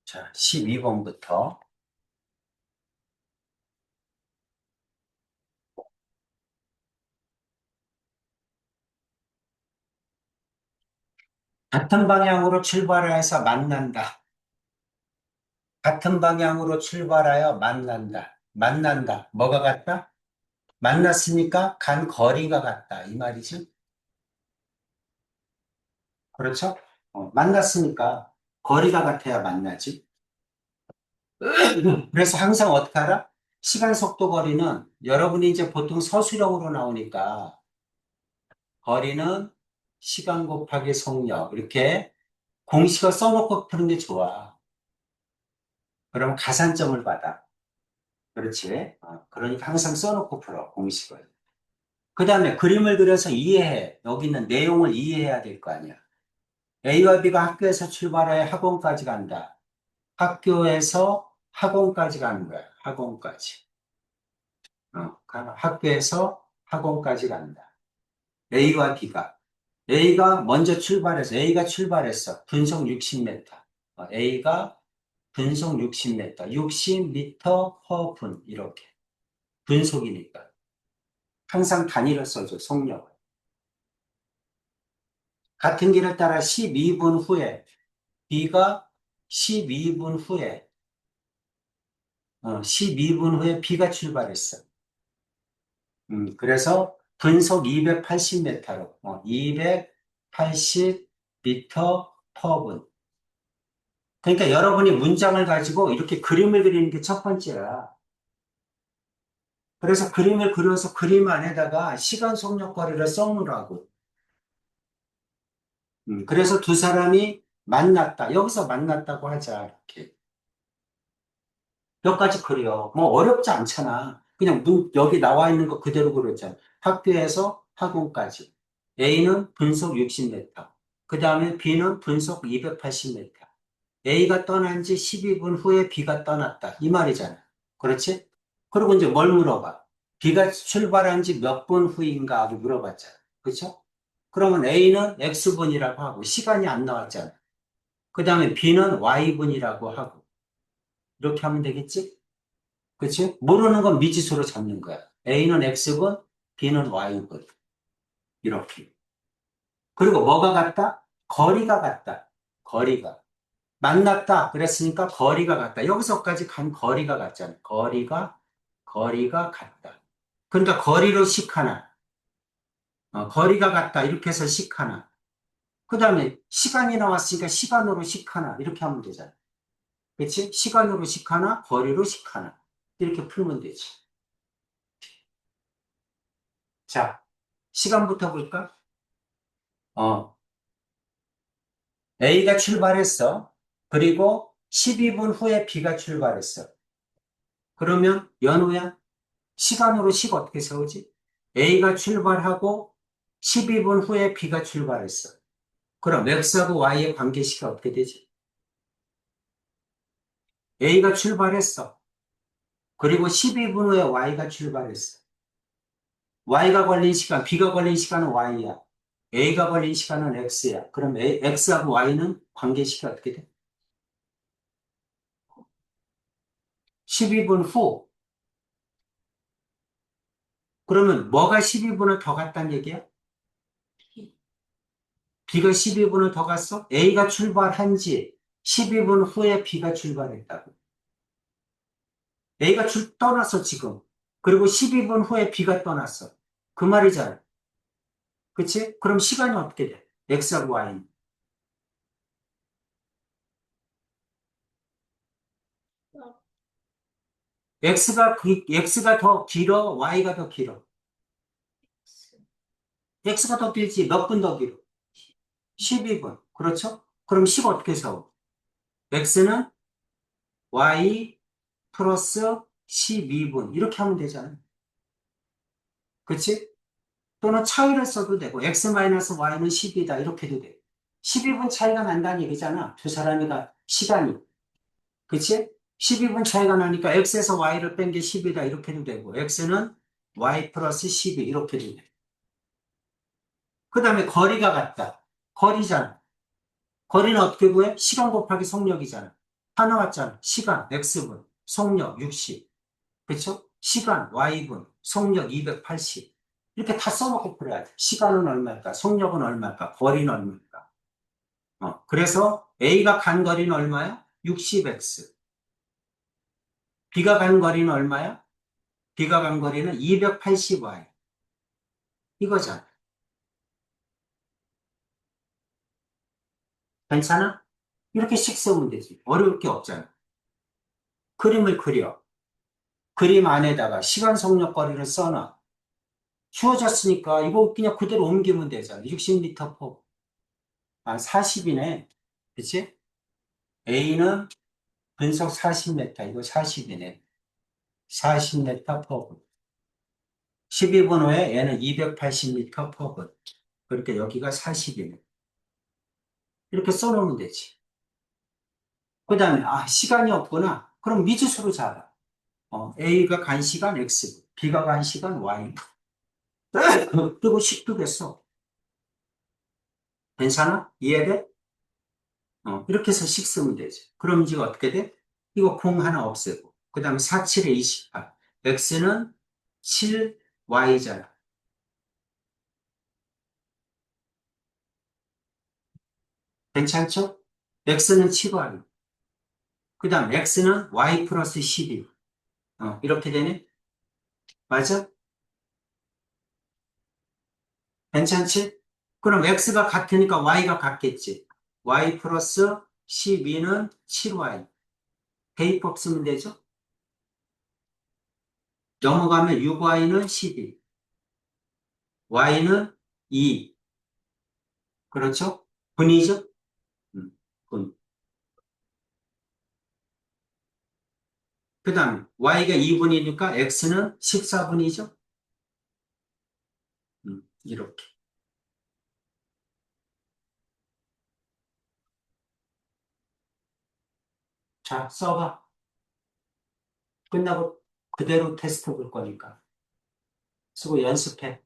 자, 12번부터. 같은 방향으로 출발해서 만난다. 같은 방향으로 출발하여 만난다. 만난다. 뭐가 같다? 만났으니까 간 거리가 같다. 이 말이지? 그렇죠? 만났으니까 거리가 같아야 만나지. 그래서 항상 어떻게 하라? 시간 속도 거리는 여러분이 이제 보통 서술형으로 나오니까 거리는 시간 곱하기 속력. 이렇게 공식을 써놓고 푸는 게 좋아. 그러면 가산점을 받아. 그렇지? 그러니까 항상 써놓고 풀어, 공식을. 그 다음에 그림을 그려서 이해해. 여기 있는 내용을 이해해야 될 거 아니야. A와 B가 학교에서 출발해 학원까지 간다. 학교에서 학원까지 가는 거야. 학원까지. 학교에서 학원까지 간다. A와 B가. A가 출발했어. 분속 60m. A가 분속 60m. 60m per 분. 이렇게. 분속이니까. 항상 단위를 써줘, 속력을. 같은 길을 따라 12분 후에, B가 12분 후에, 12분 후에 B가 출발했어. 그래서 분속 280m로, 280m per 분. 그러니까 여러분이 문장을 가지고 이렇게 그림을 그리는 게 첫 번째야. 그래서 그림을 그려서 그림 안에다가 시간 속력거리를 써놓으라고. 그래서 두 사람이 만났다. 여기서 만났다고 하자. 이렇게. 몇 가지 그려. 뭐 어렵지 않잖아. 그냥 여기 나와 있는 거 그대로 그렸잖아. 학교에서 학원까지. A는 분속 60m. 그 다음에 B는 분속 280m. A가 떠난 지 12분 후에 B가 떠났다. 이 말이잖아. 그렇지? 그리고 이제 뭘 물어봐? B가 출발한 지 몇 분 후인가 하고 물어봤잖아. 그렇죠? 그러면 A는 X분이라고 하고 시간이 안 나왔잖아. 그 다음에 B는 Y분이라고 하고 이렇게 하면 되겠지? 그치? 모르는 건 미지수로 잡는 거야. A는 X분, B는 Y분. 이렇게. 그리고 뭐가 같다? 거리가 같다. 거리가. 만났다. 그랬으니까 거리가 같다. 여기서까지 간 거리가 같잖아. 거리가 같다. 그러니까 거리로 식 하나. 거리가 같다. 이렇게 해서 식 하나. 그 다음에 시간이 나왔으니까 시간으로 식 하나. 이렇게 하면 되잖아. 그치? 시간으로 식 하나, 거리로 식 하나. 이렇게 풀면 되지. 자, 시간부터 볼까? 어, A가 출발했어. 그리고 12분 후에 B가 출발했어. 그러면 연호야? 시간으로 식 어떻게 세우지? A가 출발하고 12분 후에 B가 출발했어. 그럼 X하고 Y의 관계식이 어떻게 되지? A가 출발했어. 그리고 12분 후에 Y가 출발했어. Y가 걸린 시간, B가 걸린 시간은 Y야. A가 걸린 시간은 X야. 그럼 X하고 Y는 관계식이 어떻게 돼? 12분 후. 그러면 뭐가 12분을 더 갔다는 얘기야? B가 12분을 더 갔어? A가 출발한 지 12분 후에 B가 출발했다고. A가 떠났어, 지금. 그리고 12분 후에 B가 떠났어. 그 말이잖아. 그치? 그럼 시간이 어떻게 돼? X하고 Y는. X가 더 길어? Y가 더 길어? X가 더 길지? 몇 분 더 길어? 12분. 그렇죠? 그럼 10 어떻게 세워? X는 Y 플러스 12분. 이렇게 하면 되잖아. 그치? 또는 차이를 써도 되고, X-Y는 10이다. 이렇게 해도 돼. 12분 차이가 난다는 얘기잖아. 두 사람이가 시간이. 그치? 12분 차이가 나니까 X에서 Y를 뺀 게 10이다. 이렇게 해도 되고, X는 Y 플러스 12. 이렇게 해도 돼. 그 다음에 거리가 같다. 거리잖아. 거리는 어떻게 구해? 시간 곱하기 속력이잖아. 다 나왔잖아. 시간, X분, 속력, 60. 그쵸? 시간, Y분, 속력, 280. 이렇게 다 써놓고 풀어야 돼. 시간은 얼마일까? 속력은 얼마일까? 거리는 얼마일까? 그래서 A가 간 거리는 얼마야? 60X. B가 간 거리는 얼마야? B가 간 거리는 280Y. 이거잖아. 괜찮아? 이렇게 씩 쓰면 되지. 어려울 게 없잖아. 그림을 그려. 그림 안에다가 시간 속력 거리를 써놔. 쉬워졌으니까 이거 그냥 그대로 옮기면 되잖아. 60m 퍼. 40이네. 그치? A는 분속 40m, 이거 40이네. 40m 퍼 분. 12분 후에 얘는 280m 퍼 분. 그러니까 여기가 40이네. 이렇게 써놓으면 되지. 그 다음에, 시간이 없구나. 그럼 미지수로 잡아. A가 간 시간 X, B가 간 시간 Y. 그리고 10두겠어. 괜찮아? 이해돼? 이렇게 해서 식 쓰면 되지. 그럼 이제 어떻게 돼? 이거 공 하나 없애고. 그 다음에 4, 7에 28. X는 7, Y잖아. 괜찮죠? X는 7Y. 그 다음 X는 Y 플러스 12. 이렇게 되네? 맞아? 괜찮지? 그럼 X가 같으니까 Y가 같겠지. Y 플러스 12는 7Y. 대입법 쓰면 되죠? 넘어가면 6Y는 12. Y는 2. 그렇죠? 분이죠? 분. 그 다음, Y가 2분이니까 X는 14분이죠? 이렇게. 자, 써봐. 끝나고 그대로 테스트 볼 거니까. 쓰고 연습해.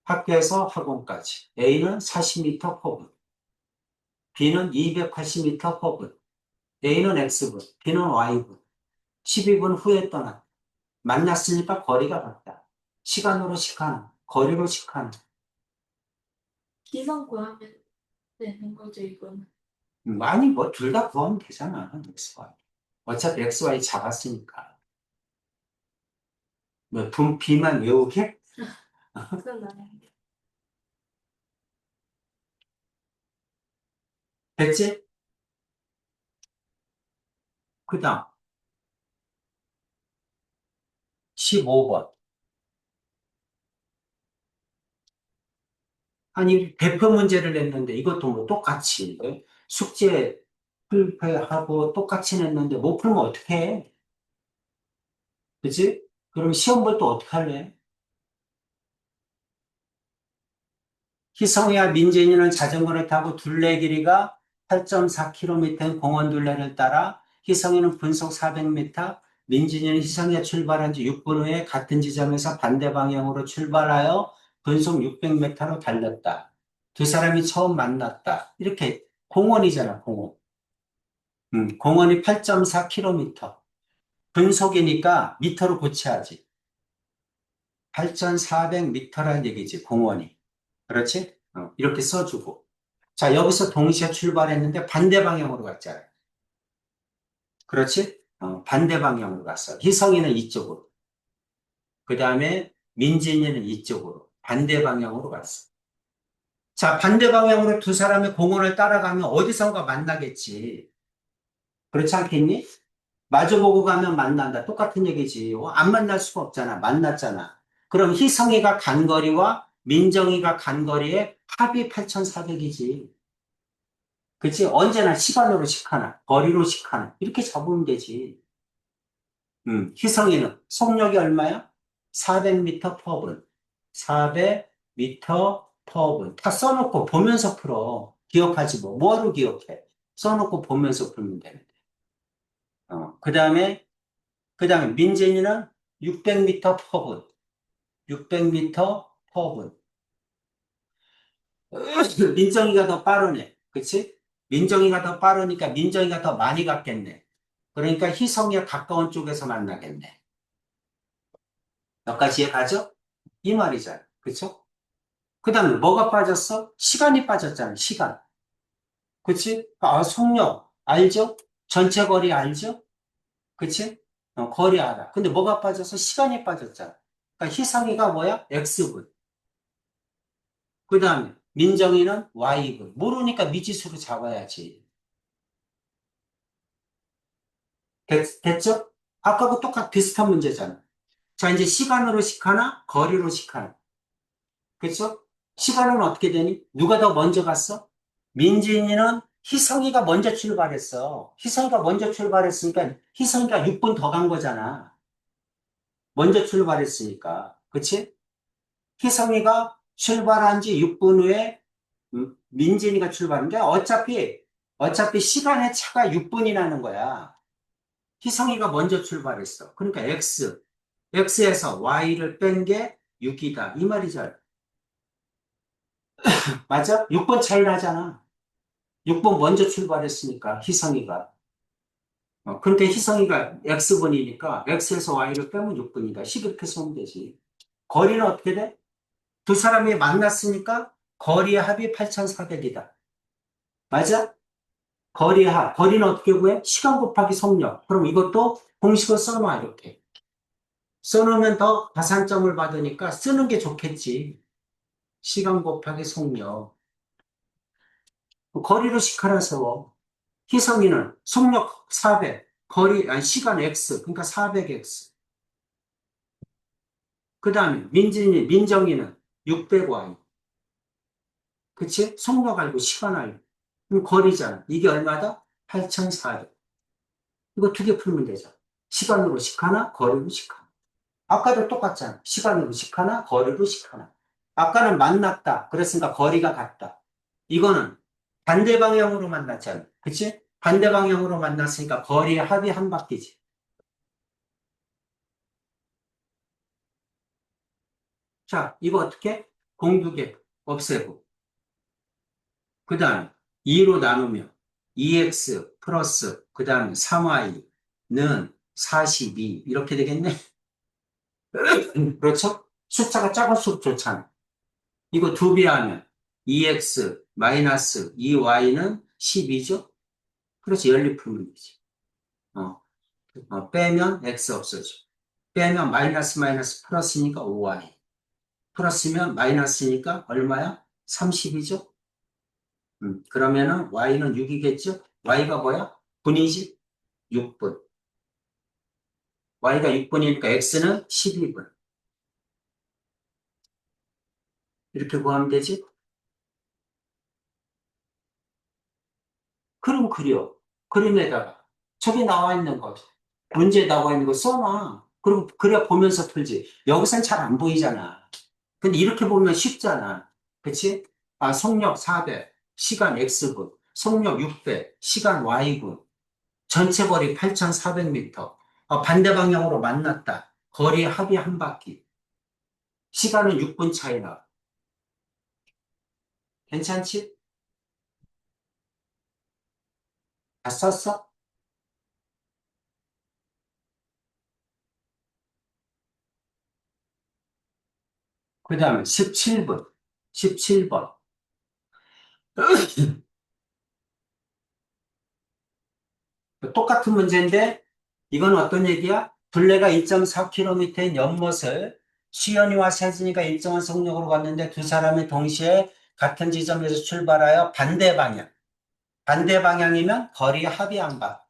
학교에서 학원까지. A는 40m 퍼분, B는 280m 퍼분, A는 X분, B는 Y분. 12분 후에 떠나. 만났으니까 거리가 같다. 시간으로 식하나, 거리로 식하나. 기만 구하면 되는 거죠, 이거는. 많이 뭐 둘 다 구하면 되잖아. XY. 어차피 XY 잡았으니까. 뭐 분비만 외우게? 그건 아닌데. 됐지? 그 다음 15번. 아니 대표 문제를 냈는데 이것도 뭐 똑같이 숙제 풀폐하고 똑같이 냈는데 못 풀면 어떡해? 그치? 그럼 시험 볼 때 어떡할래? 희성이와 민진이는 자전거를 타고 둘레 길이가 8.4km인 공원 둘레를 따라 희성이는 분속 400m, 민진이는 희성이가 출발한 지 6분 후에 같은 지점에서 반대 방향으로 출발하여 분속 600m로 달렸다. 두 사람이 처음 만났다. 이렇게 공원이잖아, 공원. 공원이 8.4km. 분속이니까 미터로 고쳐야지. 8,400m라는 얘기지, 공원이. 그렇지? 이렇게 써주고. 자, 여기서 동시에 출발했는데 반대 방향으로 갔잖아. 그렇지? 반대 방향으로 갔어. 희성이는 이쪽으로. 그 다음에 민진이는 이쪽으로. 반대 방향으로 갔어. 자, 반대 방향으로 두 사람의 공원을 따라가면 어디선가 만나겠지. 그렇지 않겠니? 마주보고 가면 만난다. 똑같은 얘기지. 안 만날 수가 없잖아. 만났잖아. 그럼 희성이가 간 거리와 민정이가 간 거리의 합이 8,400이지. 그치? 언제나 시간으로 식하나, 거리로 식하나, 이렇게 잡으면 되지. 희성이는 속력이 얼마야? 400m per 분. 400m per 분. 다 써놓고 보면서 풀어. 기억하지 뭐. 뭐하러 기억해? 써놓고 보면서 풀면 되는데. 그 다음에 민진이는 600m per 분. 600m per 분. 민정이가 더 빠르네. 그치? 민정이가 더 빠르니까 민정이가 더 많이 갔겠네. 그러니까 희성이가 가까운 쪽에서 만나겠네. 여기까지 이해가죠? 이 말이잖아. 그쵸? 그 다음에 뭐가 빠졌어? 시간이 빠졌잖아. 시간. 그치? 속력. 알죠? 전체 거리 알죠? 그치? 거리 알아. 근데 뭐가 빠져서 시간이 빠졌잖아. 그러니까 희성이가 뭐야? X분. 그 다음에 민정이는 Y분. 모르니까 미지수로 잡아야지. 됐죠? 아까하고 똑같 비슷한 문제잖아. 자, 이제 시간으로 식하나, 거리로 식하나. 그렇죠? 시간은 어떻게 되니? 누가 더 먼저 갔어? 민진이는 희성이가 먼저 출발했어. 희성이가 먼저 출발했으니까 희성이가 6분 더 간 거잖아. 먼저 출발했으니까. 그치? 희성이가 출발한 지 6분 후에 민진이가 출발하는데 어차피 시간의 차가 6분이 나는 거야. 희성이가 먼저 출발했어. 그러니까 X에서 Y를 뺀 게 6이다. 이 말이죠. 맞아? 6분 차이 나잖아. 6번 먼저 출발했으니까, 희성이가. 그런데 희성이가 X분이니까, X에서 Y를 빼면 6분이다. 11렇게 쓰면 되지. 거리는 어떻게 돼? 두 사람이 만났으니까, 거리의 합이 8,400이다. 맞아? 거리의 합. 거리는 어떻게 구해? 시간 곱하기 속력. 그럼 이것도 공식을 써놔, 이렇게. 써놓으면 더 가산점을 받으니까 쓰는 게 좋겠지. 시간 곱하기 속력. 거리로 식 하나 세워. 희성이는 속력 400, 아니, 시간 X, 그러니까 400X. 그 다음에 민정이는 600Y. 그치? 속력 알고 시간 알고. 그럼 거리잖아. 이게 얼마다? 8,400. 이거 두 개 풀면 되죠. 시간으로 식 하나, 거리로 식 하나. 아까도 똑같잖아. 시간으로 식 하나, 거리로 식 하나. 아까는 만났다. 그랬으니까 거리가 같다. 이거는 반대 방향으로 만났잖아. 그치? 반대 방향으로 만났으니까 거리의 합이 한 바퀴지. 자, 이거 어떻게? 공두개 없애고. 그 다음, 2로 나누면 2x 플러스, 그 다음에 3y는 42. 이렇게 되겠네? 그렇죠? 숫자가 작을수록 좋잖아. 이거 두 배하면 2x 마이너스 2y는 12죠? 그렇지, 연립 풀면 되지. 어, 빼면 x 없어져. 빼면 마이너스 마이너스 플러스니까 5y. 플러스면 마이너스니까 얼마야? 30이죠? 그러면은 y는 6이겠죠? y가 뭐야? 분이지? 6분. y가 6분이니까 x는 12분. 이렇게 구하면 되지? 그럼 그려. 그림에다가 저기 나와 있는 거, 문제에 나와 있는 거 써놔. 그럼 그래 보면서 풀지. 여기선 잘 안 보이잖아. 근데 이렇게 보면 쉽잖아. 그치? 아, 속력 400, 시간 x분, 속력 600, 시간 y분. 전체 거리 8,400m. 반대 방향으로 만났다. 거리 합이 한 바퀴. 시간은 6분 차이나. 괜찮지? 다 썼어? 그 다음에 17번. 17번. 똑같은 문제인데, 이건 어떤 얘기야? 둘레가 2.4km인 연못을 수연이와 세진이가 일정한 속력으로 갔는데 두 사람이 동시에 같은 지점에서 출발하여 반대 방향. 반대 방향이면 거리 합이 한 바.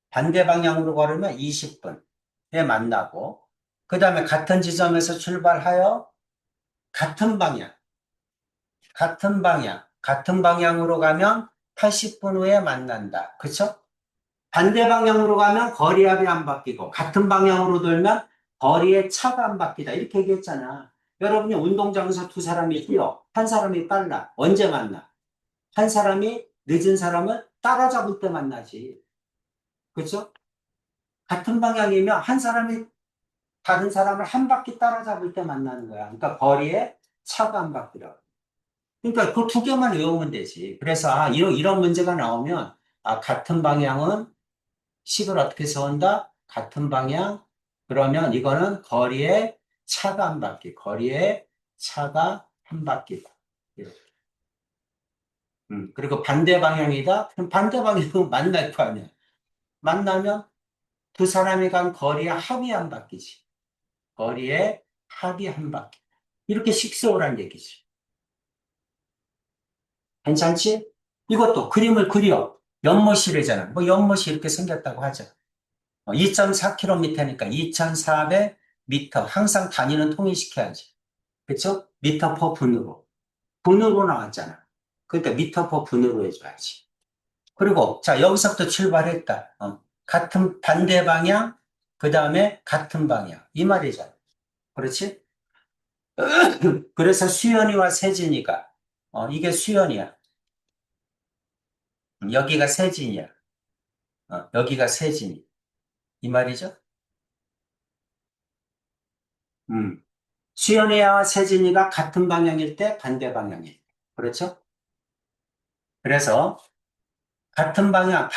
반대 방향으로 걸으면 20분에 만나고, 그 다음에 같은 지점에서 출발하여 같은 방향, 같은 방향으로 가면 80분 후에 만난다. 그쵸? 반대 방향으로 가면 거리압이 안 바뀌고, 같은 방향으로 돌면 거리의 차가 안 바뀌다. 이렇게 얘기했잖아. 여러분이 운동장에서 두 사람이 뛰어. 한 사람이 빨라. 언제 만나? 한 사람이 늦은 사람은 따라잡을 때 만나지. 그쵸? 같은 방향이면 한 사람이 다른 사람을 한 바퀴 따라잡을 때 만나는 거야. 그러니까 거리에 차가 안 바뀌라고. 그러니까 그 두 개만 외우면 되지. 그래서 이런 문제가 나오면 같은 방향은 식을 어떻게 세운다? 같은 방향. 그러면 이거는 거리에 차가 한 바퀴. 거리에 차가 한 바퀴다. 이렇게. 그리고 반대 방향이다? 그럼 반대 방향은 만날 거 아니야. 만나면 두 사람이 간 거리의 합이 한 바퀴지. 거리의 합이 한 바퀴. 이렇게 식세우란 얘기지. 괜찮지? 이것도 그림을 그려. 연못이래잖아. 뭐 연못이 이렇게 생겼다고 하죠. 2.4km니까 2,400 미터. 항상 단위는 통일시켜야지. 그쵸? 미터 퍼 분으로. 분으로 나왔잖아. 그러니까 미터 퍼 분으로 해줘야지. 그리고, 자, 여기서부터 출발했다. 같은 반대 방향, 그 다음에 같은 방향. 이 말이잖아. 그렇지? 그래서 수연이와 세진이가, 이게 수연이야. 여기가 세진이야. 여기가 세진이. 이 말이죠? 음. 수연이와 세진이가 같은 방향일 때 반대 방향이에요. 그렇죠? 그래서 같은 방향,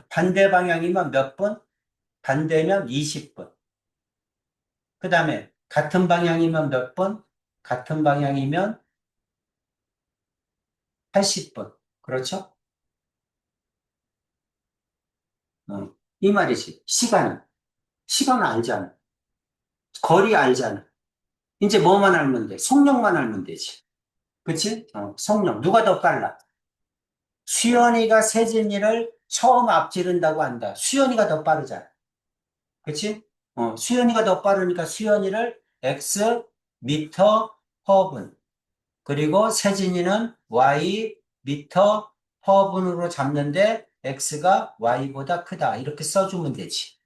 반대 방향이면 몇 분? 반대면 20분. 그 다음에 같은 방향이면 몇 분? 같은 방향이면 80분. 그렇죠? 이 말이지. 시간은 알잖아. 거리 알잖아. 이제 뭐만 알면 돼? 속력만 알면 되지. 그치? 속력. 누가 더 빨라? 수연이가 세진이를 처음 앞지른다고 한다. 수연이가 더 빠르잖아. 그치? 수연이가 더 빠르니까 수연이를 x 미터 퍼 분. 그리고 세진이는 y 미터 퍼 분으로 잡는데 x가 y보다 크다. 이렇게 써주면 되지.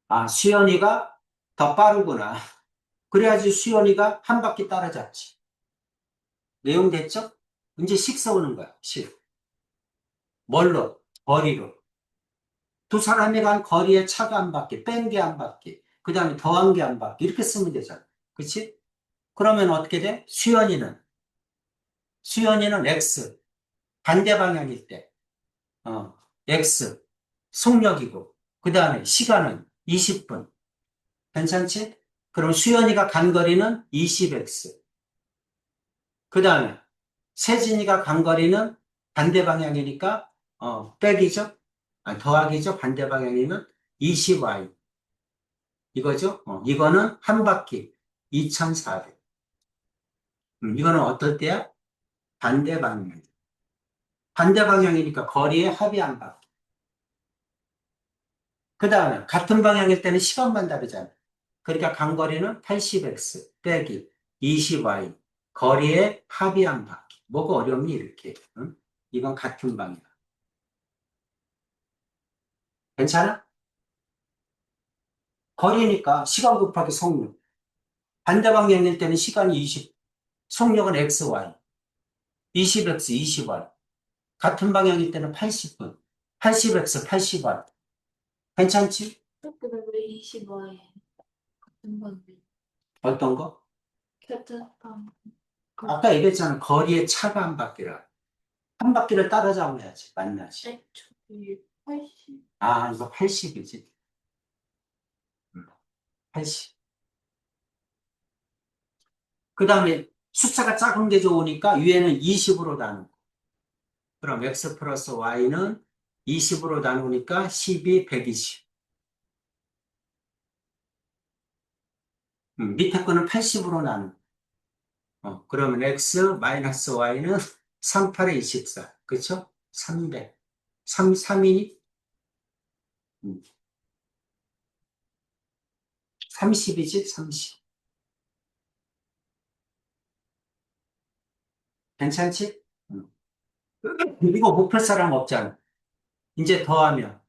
아, 수연이가 더 빠르구나. 그래야지 수연이가 한 바퀴 따라잡지. 내용 됐죠? 이제 식 써오는 거야, 식. 뭘로? 거리로. 두 사람이 간 거리의 차가 한 바퀴, 뺀 게 한 바퀴, 그 다음에 더한 게 한 바퀴, 이렇게 쓰면 되잖아. 그치? 그러면 어떻게 돼? 수연이는 X, 반대 방향일 때, 어, X, 속력이고, 그 다음에 시간은 20분. 괜찮지? 그럼 수연이가 간 거리는 20X. 그 다음에 세진이가 간 거리는 반대 방향이니까, 빼기죠? 아니, 더하기죠? 반대 방향이면 20Y. 이거죠? 이거는 한 바퀴 2,400. 이거는 어떨 때야? 반대 방향. 반대 방향이니까 거리의 합이 한 바퀴. 그 다음에 같은 방향일 때는 시간만 다르잖아. 그러니까 간거리는 80x 빼기 20y. 거리의 합이 한 바퀴. 뭐가 어렵니? 이렇게. 응? 이건 같은 방향. 괜찮아? 거리니까 시간 곱하기 속력. 반대 방향일 때는 시간이 20, 속력은 xy. 20x, 20y. 같은 방향일 때는 80분. 80x, 80y. 괜찮지? 근데 왜 25에 같은 방면? 어떤 거? 같은 방. 아까 얘기했잖아. 거리의 차가 한 바퀴라. 한 바퀴를 따라잡아야지. 만나지. 저기 80. 아, 이거 80이지. 80. 그 다음에 숫자가 작은 게 좋으니까 위에는 20으로 나누고. 그럼 x 플러스 y는 20으로 나누니까 12, 120. 밑에 거는 80으로 나누고. 그러면 x 마이너스 y는 38에 24. 그쵸? 300. 3이니? 30이지? 30. 괜찮지? 이거 못 풀 사람 없잖아. 이제 더하면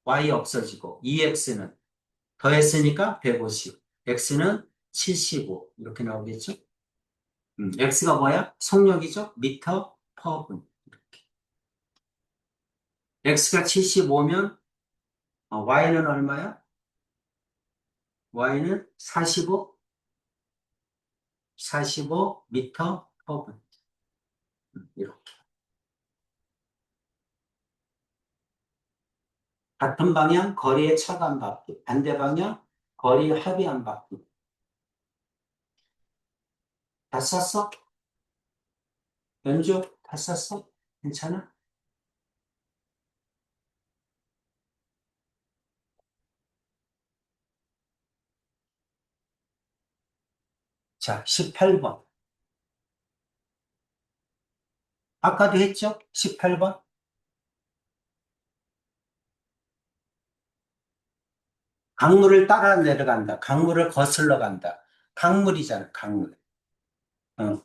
y 없어지고 2x는 더했으니까 150, x는 75 이렇게 나오겠죠? x가 뭐야? 속력이죠? 미터 퍼 분. x가 75면 y는 얼마야? y는 45, 45 미터 퍼 분. 이렇게. 같은 방향 거리의 차가 한 바퀴, 반대 방향 거리 합이 한 바퀴. 다 썼어? 연주 다 썼어? 괜찮아? 자, 18번. 아까도 했죠? 18번. 강물을 따라 내려간다. 강물을 거슬러 간다. 강물이잖아, 강물.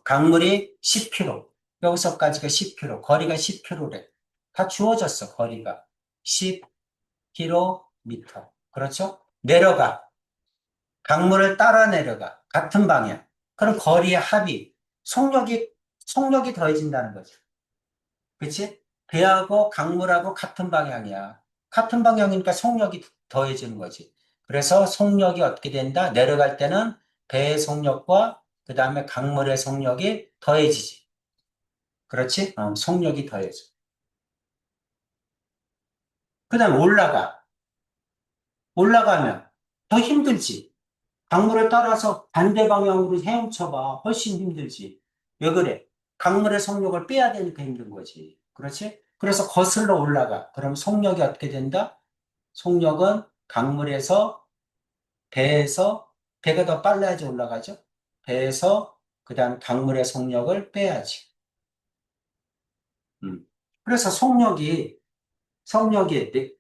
강물이 10km. 여기서까지가 10km. 거리가 10km래. 다 주어졌어, 거리가. 10km. 그렇죠? 내려가. 강물을 따라 내려가. 같은 방향. 그럼 거리의 합이, 속력이 더해진다는 거죠. 그치? 배하고 강물하고 같은 방향이야. 같은 방향이니까 속력이 더해지는 거지. 그래서 속력이 어떻게 된다? 내려갈 때는 배의 속력과 그 다음에 강물의 속력이 더해지지. 그렇지? 속력이 더해져. 그 다음에 올라가면 더 힘들지. 강물을 따라서 반대 방향으로 헤엄쳐봐. 훨씬 힘들지. 왜 그래? 강물의 속력을 빼야 되니까 힘든 거지. 그렇지? 그래서 거슬러 올라가. 그럼 속력이 어떻게 된다? 속력은 강물에서 배에서 배가 더 빨라야지 올라가죠. 배에서 그다음 강물의 속력을 빼야지. 음. 그래서 속력이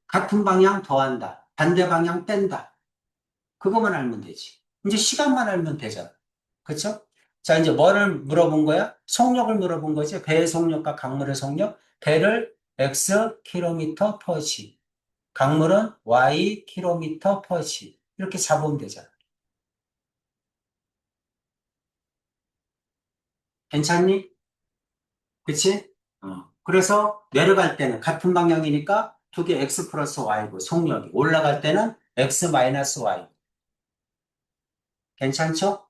같은 방향 더한다. 반대 방향 뺀다. 그것만 알면 되지. 이제 시간만 알면 되잖아. 그렇죠? 자, 이제 뭐를 물어본 거야? 속력을 물어본 거지. 배의 속력과 강물의 속력. 배를 x 킬로미터 퍼 시. 강물은 y 킬로미터 퍼 시. 이렇게 잡으면 되잖아. 괜찮니? 그치? 그래서 내려갈 때는 같은 방향이니까 두 개 x 플러스 y고 속력이 올라갈 때는 x 마이너스 y. 괜찮죠?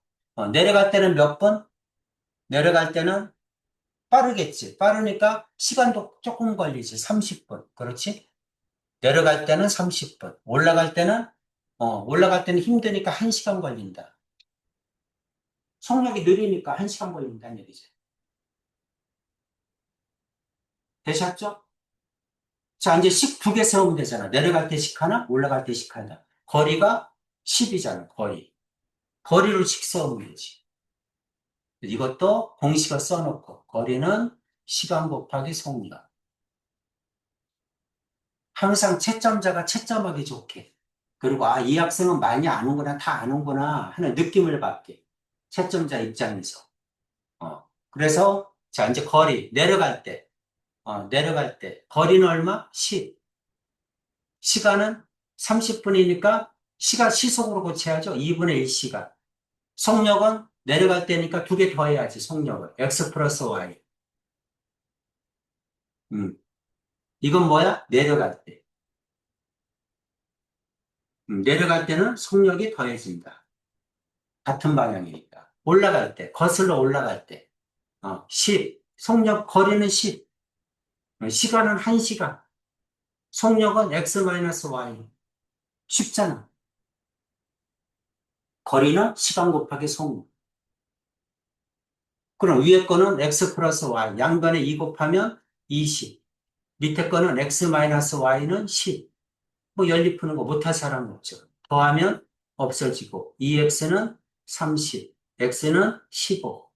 내려갈 때는 몇 분? 내려갈 때는 빠르겠지. 빠르니까 시간도 조금 걸리지. 30분. 그렇지? 내려갈 때는 30분. 올라갈 때는 힘드니까 1시간 걸린다. 속력이 느리니까 1시간 걸린다는 얘기지. 되셨죠? 자, 이제 식 두 개 세우면 되잖아. 내려갈 때 식 하나, 올라갈 때 식 하나. 거리가 10이잖아, 거리. 거리로 식 세우면 되지. 이것도 공식을 써놓고, 거리는 시간 곱하기 속력. 항상 채점자가 채점하기 좋게. 그리고, 이 학생은 많이 아는구나, 다 아는구나 하는 느낌을 받게. 채점자 입장에서. 그래서, 자, 이제 내려갈 때. 거리는 얼마? 10. 시간은 30분이니까 시속으로 고쳐야죠. 2분의 1시간. 속력은 내려갈 때니까 두 개 더 해야지, 속력을. x 플러스 y. 음. 이건 뭐야? 내려갈 때. 내려갈 때는 속력이 더해진다. 같은 방향이니까. 올라갈 때, 거슬러 올라갈 때. 10. 거리는 10. 시간은 1시간. 속력은 x 마이너스 y. 쉽잖아. 거리는 시간 곱하기 속력. 그럼 위에 거는 x 플러스 y. 양변에 2 곱하면 20. 밑에 거는 x 마이너스 y는 10. 뭐 연립 푸는 거 못할 사람은 없죠. 더하면 없어지고 2x는 30, x는 15.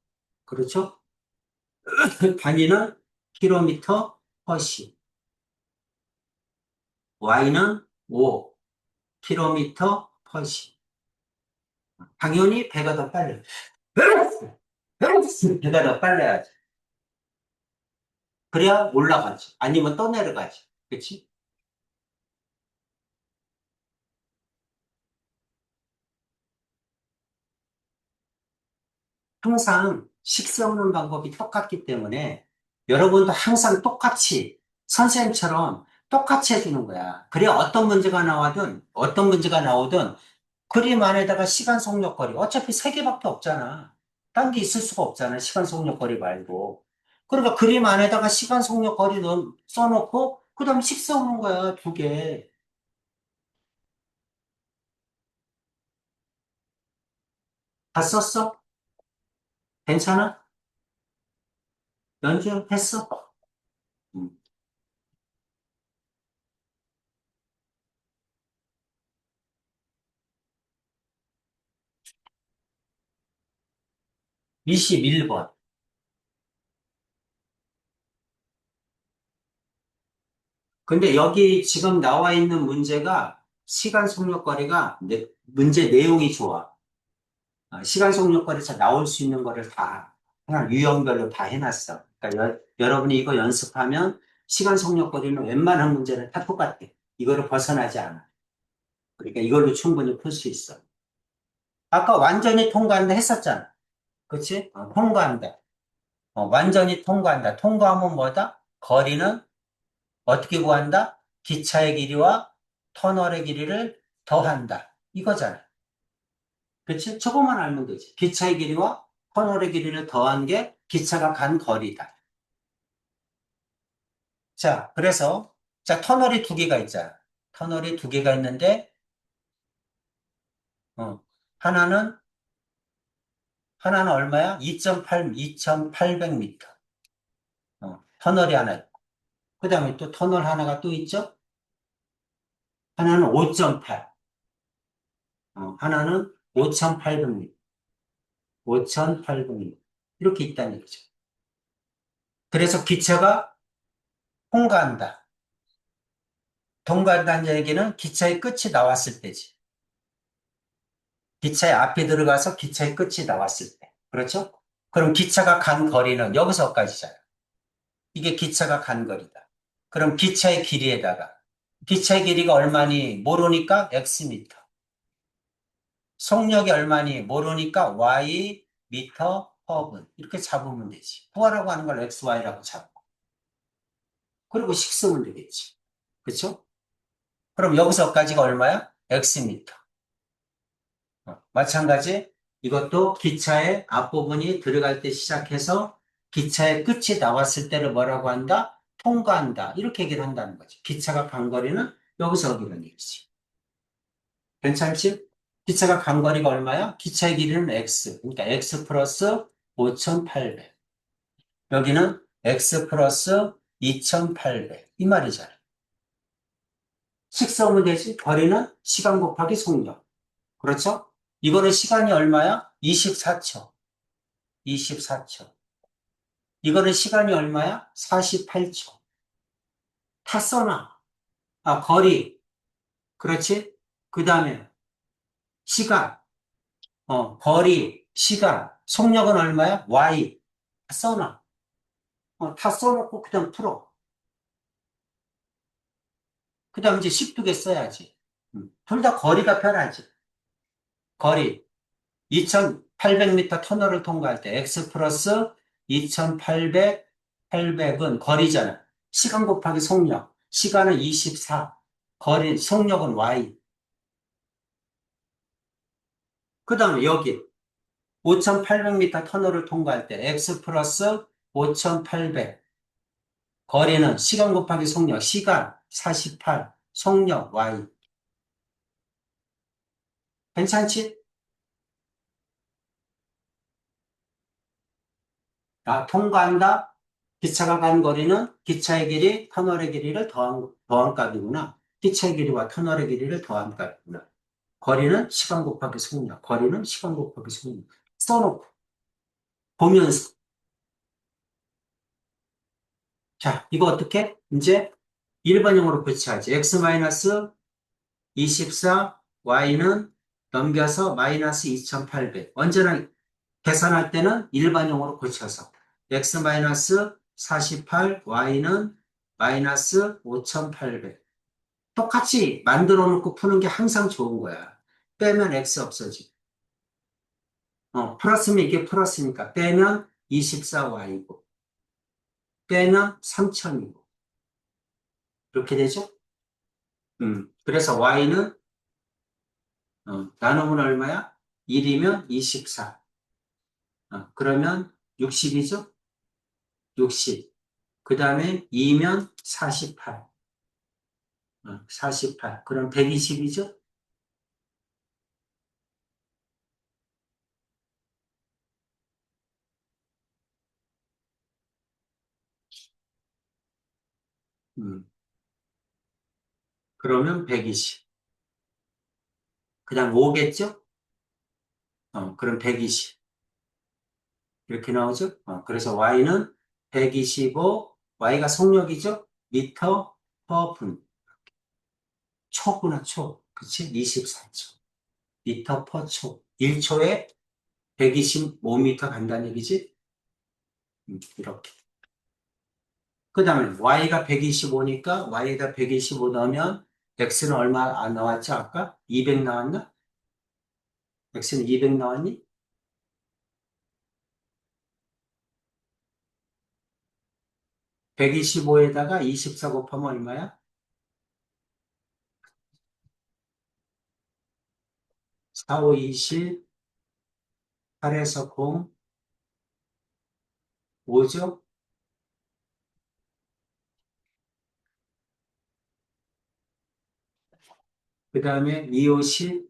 그렇죠? 단위는 킬로미터 퍼시, y는 5, 킬로미터 퍼시. 당연히 배가 더 빨라. 배가 더 빨라야지. 그래야 올라가지. 아니면 또 내려가지. 그렇지? 항상 식 세우는 방법이 똑같기 때문에 여러분도 항상 똑같이 선생님처럼 똑같이 해주는 거야. 그래야 어떤 문제가 나오든 그림 안에다가 시간 속력 거리 어차피 세 개밖에 없잖아. 딴 게 있을 수가 없잖아. 시간 속력 거리 말고. 그러니까 그림 안에다가 시간 속력 거리 써놓고 그다음 식 세우는 거야. 두 개. 다 썼어? 괜찮아? 연주했어? 음. 21번. 근데 여기 지금 나와 있는 문제가 시간 속력거리가 문제 내용이 좋아. 시간 속력거리에서 나올 수 있는 거를 다 그냥 유형별로 다 해놨어. 그러니까 여러분이 이거 연습하면 시간 속력거리는 웬만한 문제는 다 똑같아. 이거를 벗어나지 않아. 그러니까 이걸로 충분히 풀 수 있어. 아까 완전히 통과한다 했었잖아. 그치? 통과한다. 완전히 통과한다. 통과하면 뭐다? 거리는 어떻게 구한다? 기차의 길이와 터널의 길이를 더한다. 이거잖아. 그치? 저거만 알면 되지. 기차의 길이와 터널의 길이를 더한 게 기차가 간 거리다. 자, 그래서, 자, 터널이 두 개가 있잖아. 터널이 두 개가 있는데, 어, 하나는, 하나는 얼마야? 2.800m. 터널이 하나 있고. 그 다음에 또 터널 하나가 또 있죠? 하나는 5.8. 하나는 5,800m. 5,800m. 이렇게 있다는 얘기죠. 그래서 기차가 통과한다. 통과한다는 얘기는 기차의 끝이 나왔을 때지. 기차의 앞에 들어가서 기차의 끝이 나왔을 때. 그렇죠? 그럼 기차가 간 거리는 여기서까지잖아. 이게 기차가 간 거리다. 그럼 기차의 길이에다가 기차의 길이가 얼마니 모르니까 X미터. 속력이 얼마니 모르니까 Y 미터 per 분. 이렇게 잡으면 되지. 구하라고 하는 걸 XY라고 잡고. 그리고 식 쓰면 되겠지. 그렇죠? 그럼 여기서까지가 얼마야? X미터. 마찬가지 이것도 기차의 앞부분이 들어갈 때 시작해서 기차의 끝이 나왔을 때를 뭐라고 한다? 통과한다. 이렇게 얘기를 한다는 거지. 기차가 간 거리는 여기서 여기는 얘기지. 괜찮지? 기차가 간 거리가 얼마야? 기차의 길이는 X. 그러니까 X 플러스 5,800. 여기는 X 플러스 2,800. 이 말이잖아. 식성은 되지? 거리는 시간 곱하기 속력. 그렇죠? 이거는 시간이 얼마야? 24초. 24초. 이거는 시간이 얼마야? 48초. 다 써놔. 거리. 그렇지? 그 다음에 시간. 거리, 시간. 속력은 얼마야? Y. 다 써놔. 다 써놓고 그냥 풀어. 그 다음 이제 12개 써야지. 둘 다 거리가 편하지. 거리. 2,800m 터널을 통과할 때 x 플러스 2,800, 800은 거리잖아. 시간 곱하기 속력. 시간은 24. 거리, 속력은 y. 그 다음에 여기 5,800m 터널을 통과할 때 x 플러스 5,800. 거리는 시간 곱하기 속력. 시간 48. 속력 y. 괜찮지? 통과한다. 기차가 간 거리는 기차의 길이, 터널의 길이를 더한 값이구나. 기차의 길이와 터널의 길이를 더한 값이구나. 거리는 시간 곱하기 속력. 거리는 시간 곱하기 속력. 써놓고, 보면서. 자, 이거 어떻게? 이제 1번형으로 고쳐야지. x-24, y는 넘겨서 마이너스 2,800. 언제나 계산할 때는 일반형으로 고쳐서. x-48, y는 마이너스 5,800. 똑같이 만들어 놓고 푸는 게 항상 좋은 거야. 빼면 x 없어지고. 플러스면 이게 플러스니까 빼면 24y고 빼면 3,000이고 이렇게 되죠? 그래서 y는 나누면 얼마야? 1이면 24. 그러면 60이죠? 60. 그 다음에 2면 48. 48. 그럼 120이죠? 그러면 120. 그 다음 5겠죠? 그럼 120. 이렇게 나오죠? 그래서 y는 125, y가 속력이죠? 미터 퍼 분. 초구나, 초. 그치? 24초. 미터 퍼 초. 1초에 125m 간다는 얘기지? 이렇게. 그 다음에 y가 125니까 y에다 125 넣으면 x는 얼마 안 나왔죠? 아까? 200 나왔나? x는 200 나왔니? 125에다가 24 곱하면 얼마야? 4, 5, 20, 8에서 0, 5죠? 그 다음에 2, 5, 10,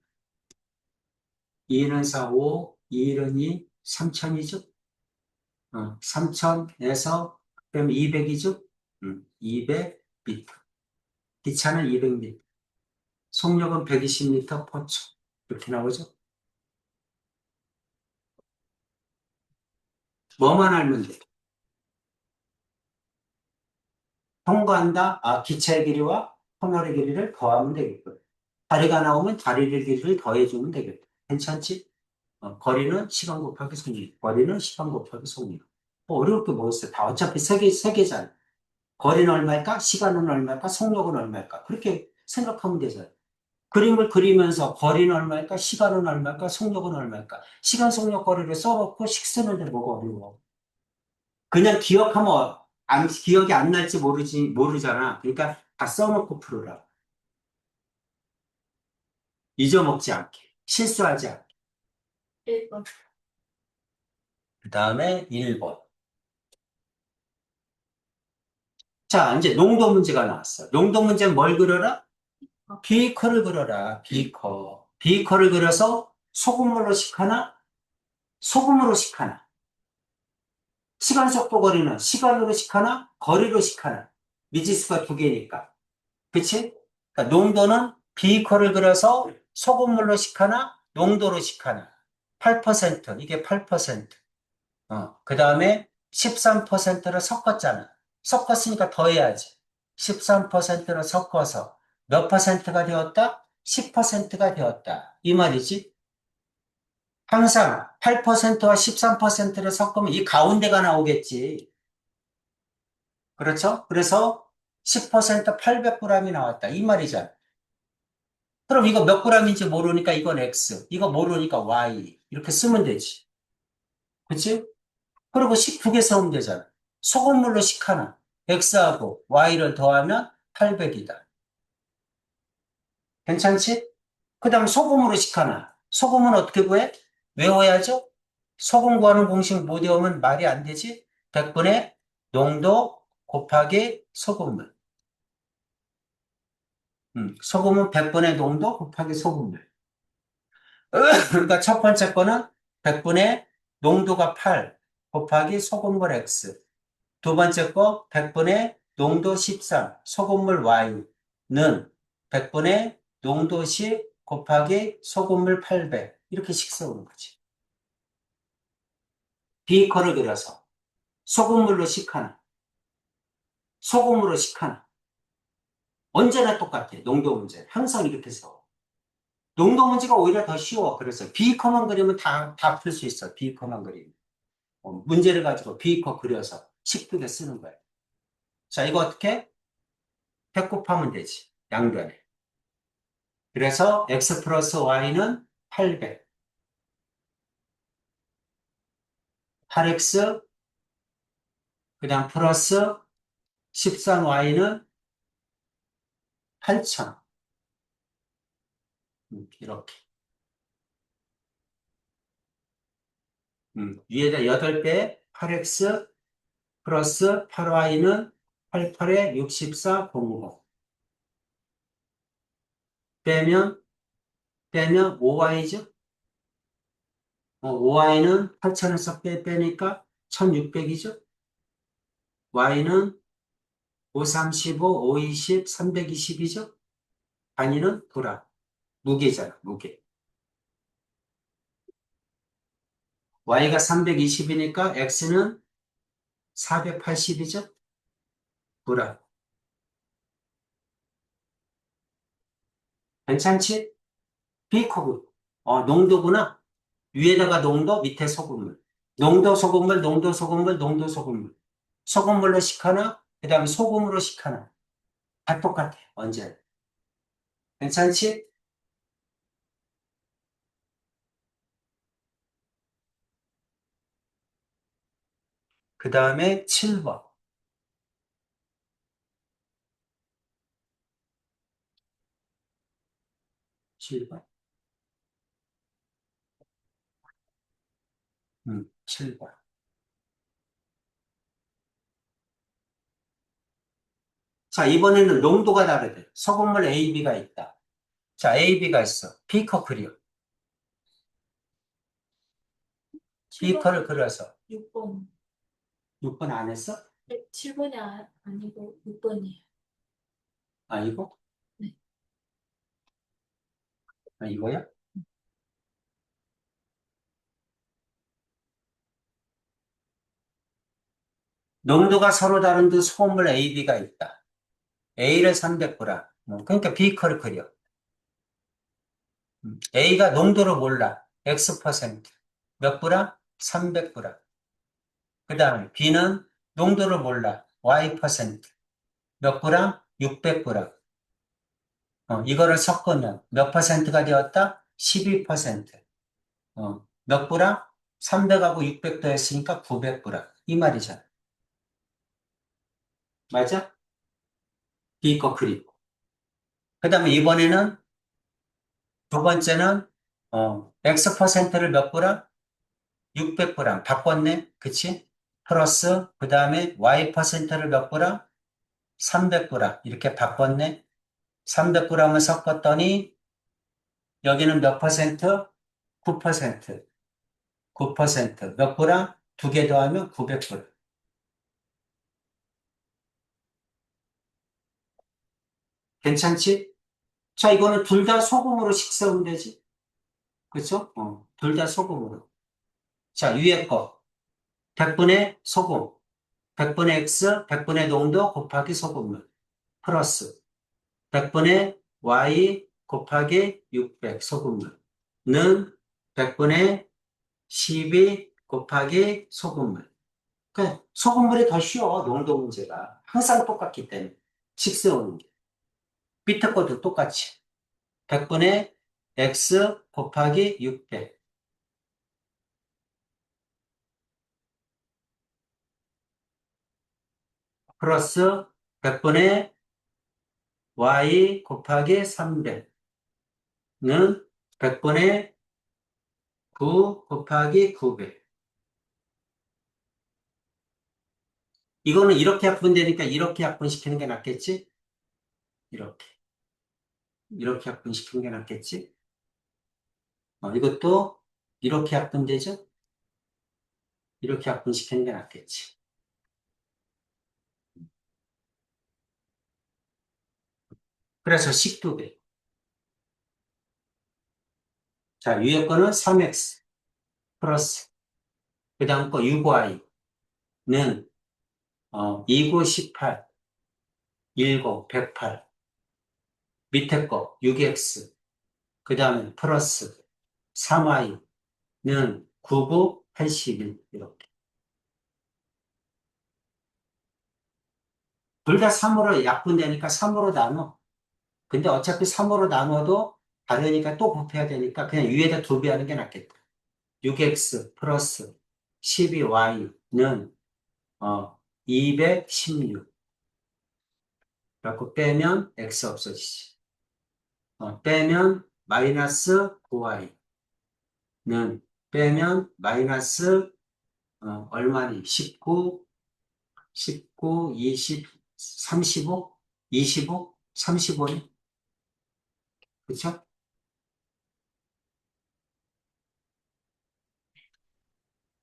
2는 4, 5, 2는 2, 3000이죠? 3000에서 그럼 200이죠? 200m. 기차는 200m. 속력은 120m per 초. 이렇게 나오죠? 뭐만 알면 돼? 통과한다? 기차의 길이와 터널의 길이를 더하면 되겠고. 다리가 나오면 다리의 길이를 더해주면 되겠다. 괜찮지? 거리는 시간 곱하기 속력. 거리는 시간 곱하기 속력. 뭐 어려울 게 뭐 있어? 다 어차피 세 개잖아. 거리는 얼마일까? 시간은 얼마일까? 속력은 얼마일까? 그렇게 생각하면 되잖아. 그림을 그리면서 거리는 얼마일까? 시간은 얼마일까? 속력은 얼마일까? 시간, 속력, 거리를 써놓고 식 쓰는데 뭐가 어려워? 그냥 기억하면 기억이 안 날지 모르잖아. 그러니까 다 써놓고 풀어라. 잊어먹지 않게. 실수하지 않게. 1번. 그 다음에 1번. 자, 이제 농도 문제가 나왔어. 농도 문제는 뭘 그려라? 비커를 그려라. 비커. 비커를 그려서 소금물로 식하나? 소금으로 식하나? 시간, 속도, 거리는 시간으로 식하나? 거리로 식하나? 미지수가 두 개니까. 그치? 그러니까 농도는 비커를 그려서 소금물로 식하나? 농도로 식하나? 8%. 이게 8%. 그 다음에 13%를 섞었잖아. 섞었으니까 더해야지. 13%를 섞어서 몇 퍼센트가 되었다? 10%가 되었다. 이 말이지. 항상 8%와 13%를 섞으면 이 가운데가 나오겠지. 그렇죠? 그래서 10% 800g이 나왔다. 이 말이잖아. 그럼 이거 몇 g인지 모르니까 이건 X, 이거 모르니까 Y. 이렇게 쓰면 되지. 그치? 그리고 식 두 개 써면 되잖아. 소금물로 식 하나. X하고 Y를 더하면 800이다. 괜찮지? 그 다음 소금으로 식 하나. 소금은 어떻게 구해? 외워야죠? 소금 구하는 공식 못 외우면 말이 안 되지? 100분의 농도 곱하기 소금물. 소금은 100분의 농도 곱하기 소금물. 그러니까 첫 번째 거는 100분의 농도가 8 곱하기 소금물 X. 두 번째 거 100분의 농도 13 소금물 Y는 100분의 농도 10 곱하기 소금물 800 이렇게 식 써오는 거지. 비커를 그려서 소금물로 식하나 소금으로 식하나 언제나 똑같아. 농도 문제 항상 이렇게 써. 농도 문제가 오히려 더 쉬워. 그래서 비커만 그리면 다 풀 수 있어. 비커만 그리면. 문제를 가지고 비커 그려서 식두개 쓰는 거야. 자, 이거 어떻게? 배곱하면 되지. 양변에. 그래서 x 플러스 y는 800. 8x, 그 다음 플러스 13y는 8000. 이렇게. 위에다 8배 8x 플러스 8y는 88에 64, 050. 빼면, 빼면 5y죠? 5y는 8000에서 빼니까 1600이죠? y는 535, 520, 320이죠? 단위는 도라. 무게잖아, 무게. y가 320이니까 x는 480이죠? 도라. 괜찮지? B컵. 농도구나. 위에다가 농도, 밑에 소금물. 농도 소금물, 농도 소금물, 농도 소금물. 소금물로 식하나, 그 다음에 소금으로 식하나. 다 똑같아, 언제. 괜찮지? 그 다음에 7번. 7번. 7번. 자, 이번에는 농도가 다르대. 소금물 A, B가 있다. 자, A, B가 있어. B컵 그려. 7번, B컵을 그려서. 6번. 6번 안 했어? 7번이 아니고 6번이에요. 아, 이거? 네. 아, 이거야? 농도가 서로 다른 두 소금물 A, B가 있다. A를 300g. 그러니까 B컵을 그려. A가 농도를 몰라. X%. 몇 g? 300g. 그 다음에 B는 농도를 몰라. Y%. 몇 g? 600g. 이거를 섞으면 몇 퍼센트가 되었다? 12%. 몇 g? 300하고 600도 했으니까 900g. 이 말이잖아. 맞아? B거 그리고. 그 다음에 이번에는 두 번째는 X%를 몇 g? 600g. 바꿨네. 그치? 플러스 그 다음에 Y%를 몇 g? 300g. 이렇게 바꿨네. 300g을 섞었더니 여기는 몇 퍼센트? 9%. 9%. 몇 g? 두 개 더하면 900g. 괜찮지? 자, 이거는 둘 다 소금으로 식사하면 되지. 그쵸? 둘 다 소금으로. 자, 위에 거. 100분의 소금. 100분의 X, 100분의 농도 곱하기 소금물. 플러스 100분의 Y 곱하기 600 소금물는 100분의 12 곱하기 소금물. 그러니까 소금물이 더 쉬워, 농도 문제가. 항상 똑같기 때문에. 식세우는 게. 밑에 것도 똑같이. 100분의 X 곱하기 600 플러스 100분의 Y 곱하기 300는 100분의 9 곱하기 900. 이거는 이렇게 약분되니까 이렇게 약분시키는 게 낫겠지? 이렇게. 이렇게 약분시키는 게 낫겠지? 이것도 이렇게 약분되죠? 이렇게 약분시키는 게 낫겠지. 그래서 식두배. 자, 위에 거는 3x 플러스 그 다음 거 6y는 29, 18, 10, 108 밑에 거 6x 그 다음에 플러스 3y는 99, 81 이렇게. 둘 다 3으로 약분되니까 3으로 나눠. 근데 어차피 3으로 나눠도 다르니까 또 곱해야 되니까 그냥 위에다 두 배 하는 게 낫겠다. 6x 플러스 12y는 216. 그래갖고 빼면 x 없어지지. 빼면 마이너스 9y는 빼면 마이너스 얼마니? 19, 19, 20, 35, 25, 35니? 그쵸?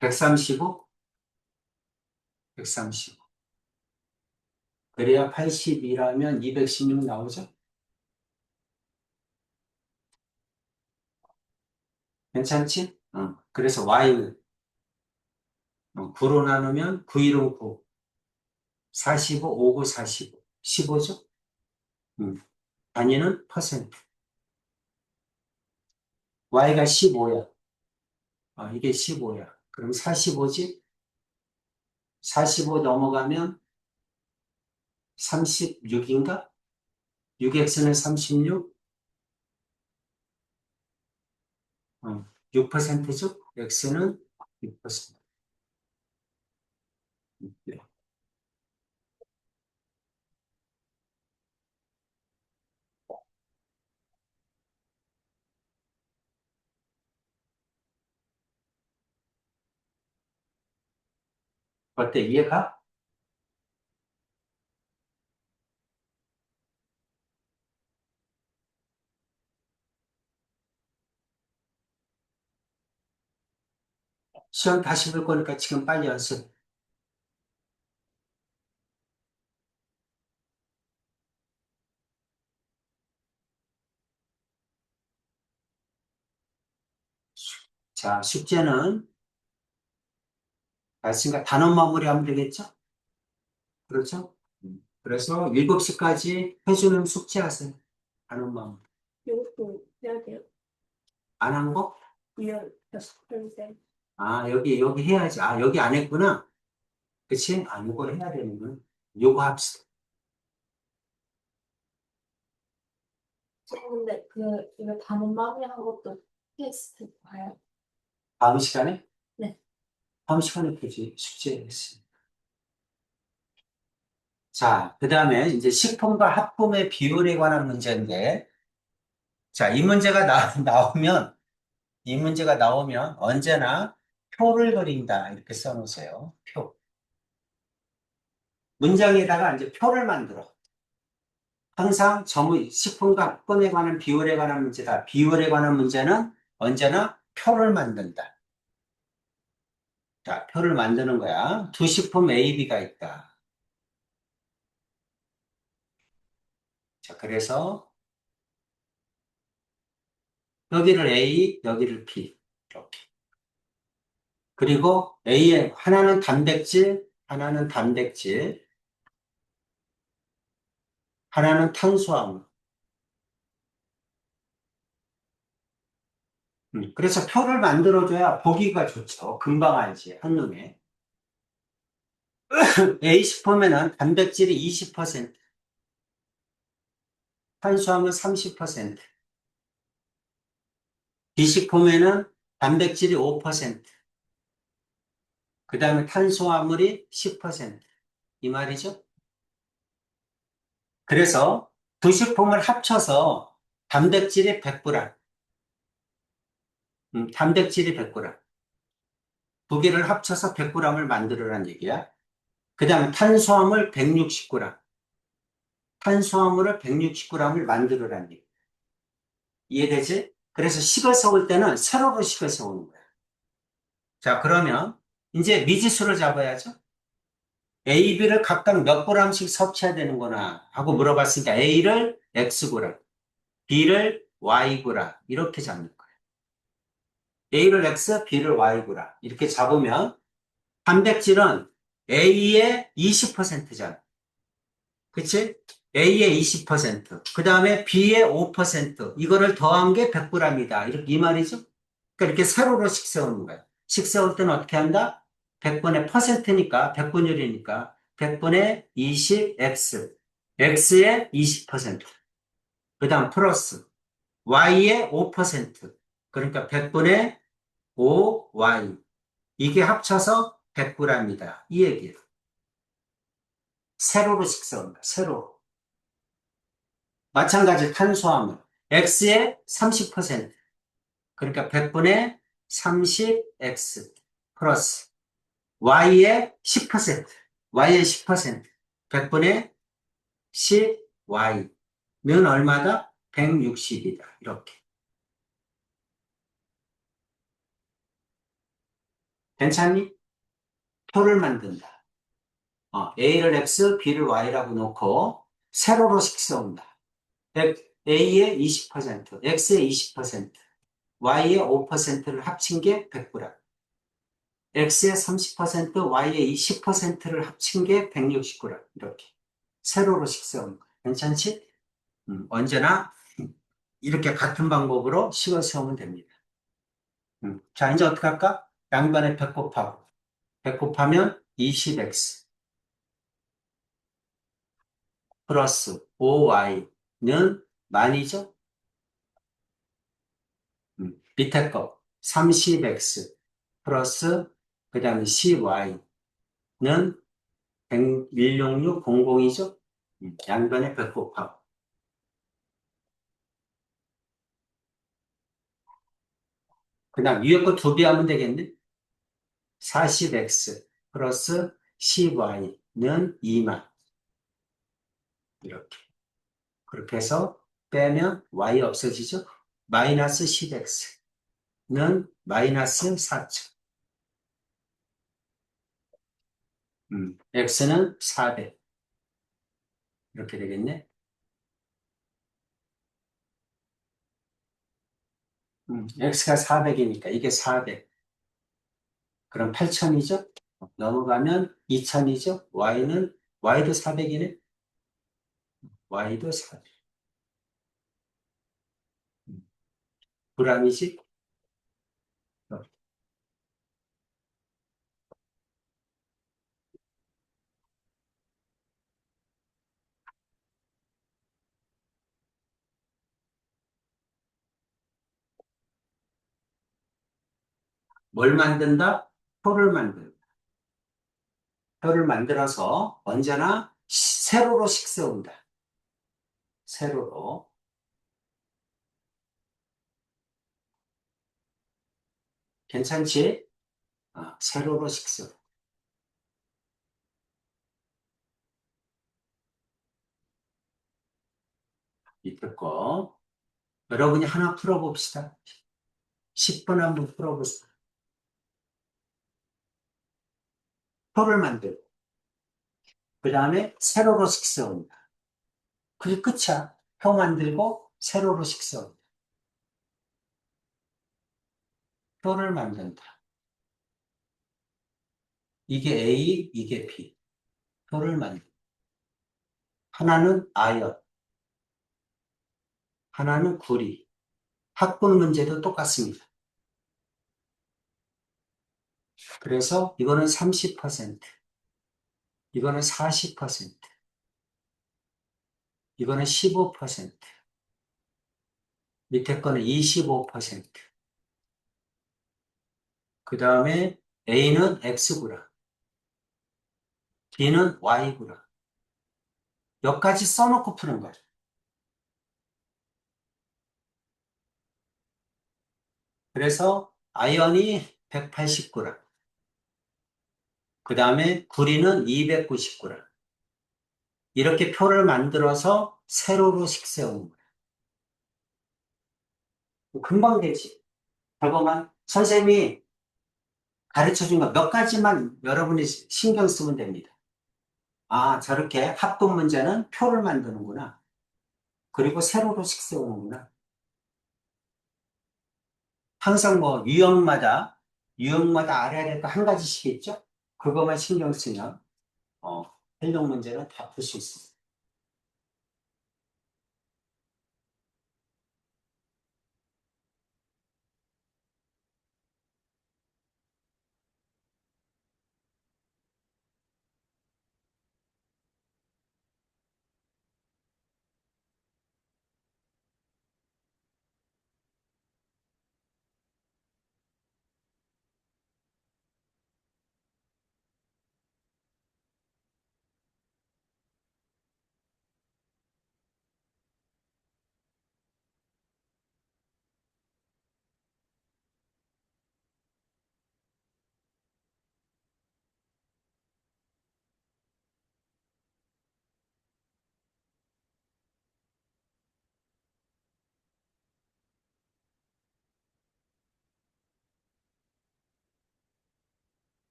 135, 135. 그래야 82라면 216 나오죠? 괜찮지? 그래서 y는 9로 나누면 9, 1은 9, 45, 5, 9, 45, 15죠? 단위는 퍼센트. y가 15야. 이게 15야. 그럼 45지? 45 넘어가면 36인가? 6x는 36? 6%죠? x는 6%. 네. 어때? 이해가? 시험 다시 볼 거니까 지금 빨리 연습. 자, 숙제는 말씀과 단원 마무리하면 되겠죠? 그렇죠? 그래서 7시까지 해주는 숙제하세요. 단원 마무리. 이것도 해야 돼요. 안 한 거? 이열 여섯 번째. 여기 해야지. 여기 안 했구나. 그치? 요거 해야 되는구나. 요거 합시다. 근데 이거 단원 마무리한 것도 테스트 봐요. 다음 시간에? 네. 다음 시간에 보지. 숙제했습니다. 자, 그 다음에 이제 식품과 합품의 비율에 관한 문제인데, 자, 이 문제가 나오면 언제나 표를 그린다. 이렇게 써놓으세요. 표. 문장에다가 이제 표를 만들어. 항상 식품과 합품에 관한 비율에 관한 문제다. 비율에 관한 문제는 언제나 표를 만든다. 자, 표를 만드는 거야. 두 식품 A, B가 있다. 자, 그래서 여기를 A, 여기를 B. 이렇게. 그리고 A에 하나는 단백질, 하나는 탄수화물. 그래서 표를 만들어줘야 보기가 좋죠. 금방 알지, 한눈에. A 식품에는 단백질이 20%, 탄수화물 30%, B 식품에는 단백질이 5%, 그 다음에 탄수화물이 10%. 이 말이죠. 그래서 두 식품을 합쳐서 단백질이 100g, 단백질이 100g, 두 개를 합쳐서 100g을 만들으란 얘기야. 그 다음에 탄수화물 160g, 탄수화물을 160g을 만들으란 얘기. 이해되지? 그래서 식을 세울 때는 세로로 식을 세우는 거야. 자, 그러면 이제 미지수를 잡아야죠. A, B를 각각 몇 g씩 섭취해야 되는구나 하고 물어봤으니까 A를 Xg, B를 Yg 이렇게 잡는 거야. A를 X, B를 Yg 이렇게 잡으면 단백질은 A의 20%잖아. 그치? A의 20%, 그 다음에 B의 5%, 이거를 더한 게 100g이다. 이 말이죠? 그러니까 이렇게 세로로 식 세우는 거야. 식 세울 때는 어떻게 한다? 100분의 퍼센트니까, 100분율이니까, 100분의 20x, x의 20%, 그 다음 플러스, y의 5%, 그러니까 100분의 5y. 이게 합쳐서 100g이다. 이 얘기예요. 세로로 식 세운다. 세로로. 마찬가지 탄수화물. x의 30%. 그러니까 100분의 30x 플러스 y의 10%. y의 10%. 100분의 10y는 얼마다? 160이다. 이렇게. 괜찮니? 표를 만든다. a를 x, b를 y라고 놓고 세로로 식 세운다. a의 20%, x의 20%, y의 5%를 합친 게 100g. x의 30%, y의 20%를 합친 게 160g. 이렇게. 세로로 식 세우는 거야. 괜찮지? 언제나 이렇게 같은 방법으로 식을 세우면 됩니다. 자, 이제 어떻게 할까? 양변에 100 곱하고. 100 곱하면 20x 플러스 5y는 만이죠? 밑에 거 30x 플러스 그 다음에 10y는 16600이죠? 양변에 100 곱하고. 그 다음 위에 거 두 배 하면 되겠네? 40x 플러스 10y는 2만. 이렇게. 그렇게 해서 빼면 y 없어지죠? 마이너스 10x는 마이너스 4천. x는 400. 이렇게 되겠네? x가 400이니까 이게 400. 그럼 8천이죠? 넘어가면 2000이죠? y도 400이네? y도 400. 불암이지? 뭘 만든다? 표를 만든다. 표를 만들어서 언제나 세로로씩 세운다. 세로로. 괜찮지? 세로로씩 세워. 밑에 거. 여러분이 하나 풀어봅시다. 10분 한번 풀어보세요. 표를 만들고, 그 다음에 세로로씩 세운다. 그게 끝이야. 표 만들고, 세로로씩 세운다. 표를 만든다. 이게 A, 이게 B. 표를 만든다. 하나는 아연, 하나는 구리. 학분 문제도 똑같습니다. 그래서 이거는 30%, 이거는 40%, 이거는 15%, 밑에 거는 25%. 그 다음에 A는 X구나. B는 Y구나. 여기까지 써놓고 푸는 거죠. 그래서 아연이 189g, 그 다음에 구리는 299g. 이렇게 표를 만들어서 세로로씩 세우는 거예요. 금방 되지. 저거만 선생님이 가르쳐 준 거 몇 가지만 여러분이 신경 쓰면 됩니다. 아, 저렇게 합분 문제는 표를 만드는구나. 그리고 세로로씩 세우는구나. 항상 뭐 유형마다 알아야 될 거 한 가지씩 있죠? 그것만 신경 쓰면 어, 활용 문제는 다 풀 수 있습니다.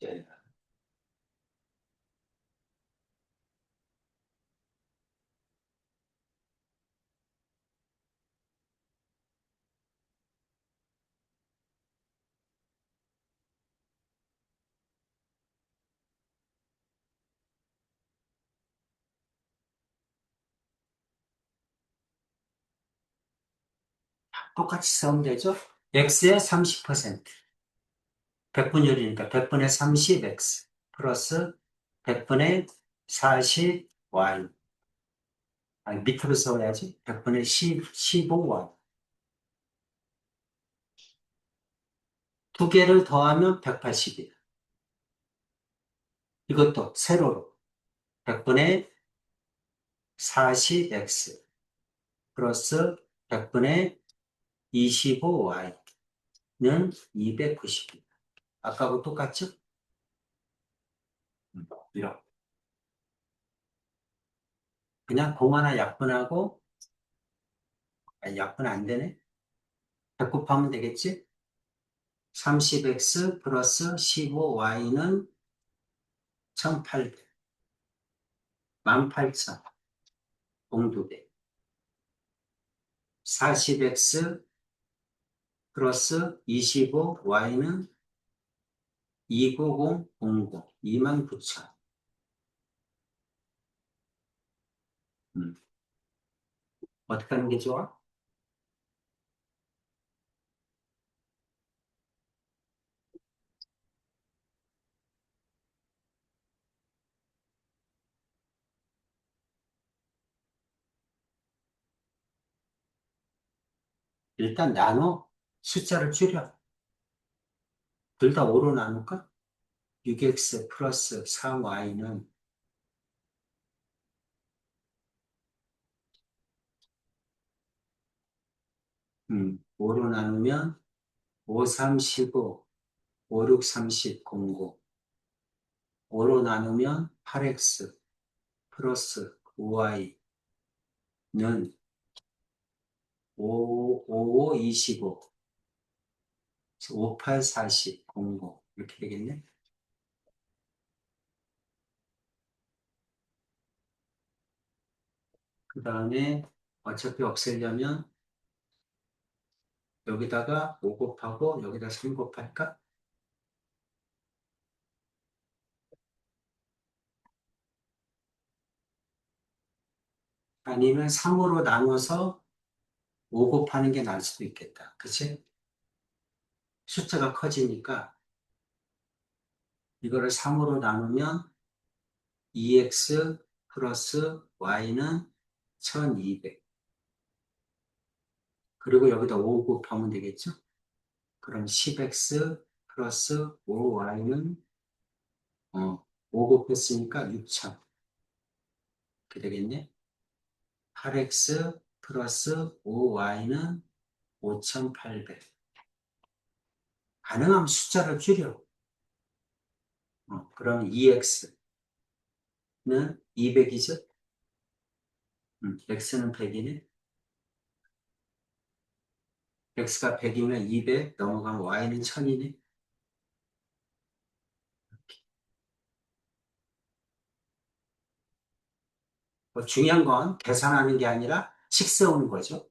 예. 똑같이 써면 되죠? x의 30%. 100분율이니까 100분의 30x 플러스 100분의 40y. 아니, 밑으로 써야지. 100분의 15y. 두 개를 더하면 180이야. 이것도 세로로. 100분의 40x 플러스 100분의 25y는 290이야. 아까하고 똑같죠? 이렇게. 그냥 공 하나 약분하고, 아니, 약분 안 되네? 100 곱하면 되겠지? 30x 플러스 15y는 1800. 18,000. 공두배. 40x 플러스 25y는 29000. 29,000. 어떻게 하는 게 좋아? 일단 나눠. 숫자를 줄여. 둘 다 5로 나눌까? 6x 플러스 3y는 5로 나누면 5, 3, 15, 5, 6, 30, 09. 5로 나누면 8x 플러스 5y는 5, 5, 25, 5, 8, 40, 09. 이렇게 되겠네. 그 다음에 어차피 없애려면 여기다가 5 곱하고 여기다 3 곱할까? 아니면 3으로 나눠서 5 곱하는 게 나을 수도 있겠다. 그치? 숫자가 커지니까 이거를 3으로 나누면 2x 플러스 y는 1200. 그리고 여기다 5 곱하면 되겠죠? 그럼 10x 플러스 5y는 5 곱했으니까 6000. 이렇게 되겠네? 8x 플러스 5y는 5800. 가능하면 숫자를 줄여. 그럼 2x는 200이죠? x는 100이네? x가 100이면 200 넘어가면 y는 1000이네? 뭐 중요한 건 계산하는 게 아니라 식 세우는 거죠.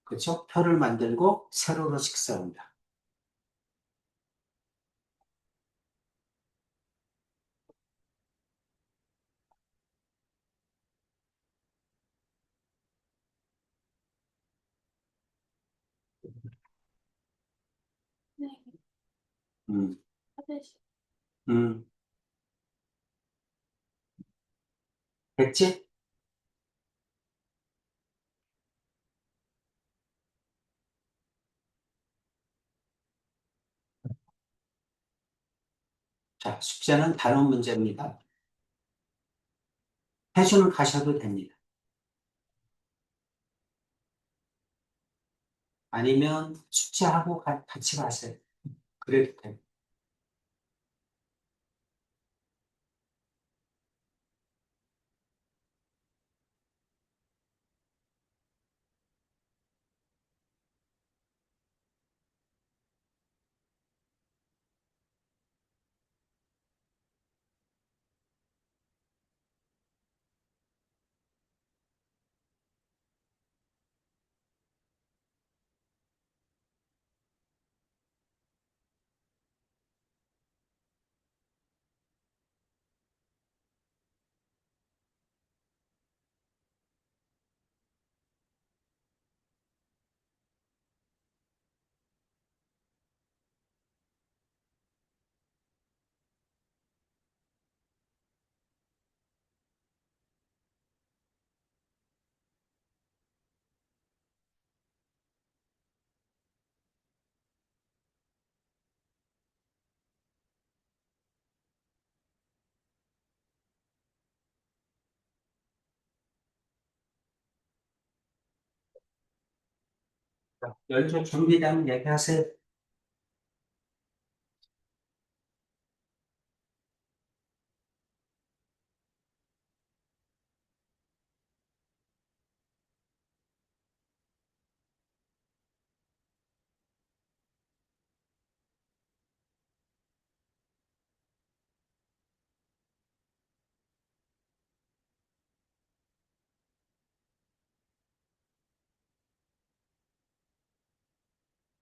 그렇죠? 표를 만들고 세로로 식 세운다. 네, 음, 하듯이. 음. 됐지? 자, 숙제는 다른 문제입니다. 해주는 가셔도 됩니다. 아니면 숙제하고 같이 가세요. 그래도 돼요. 연주 준비되면 얘기하세요.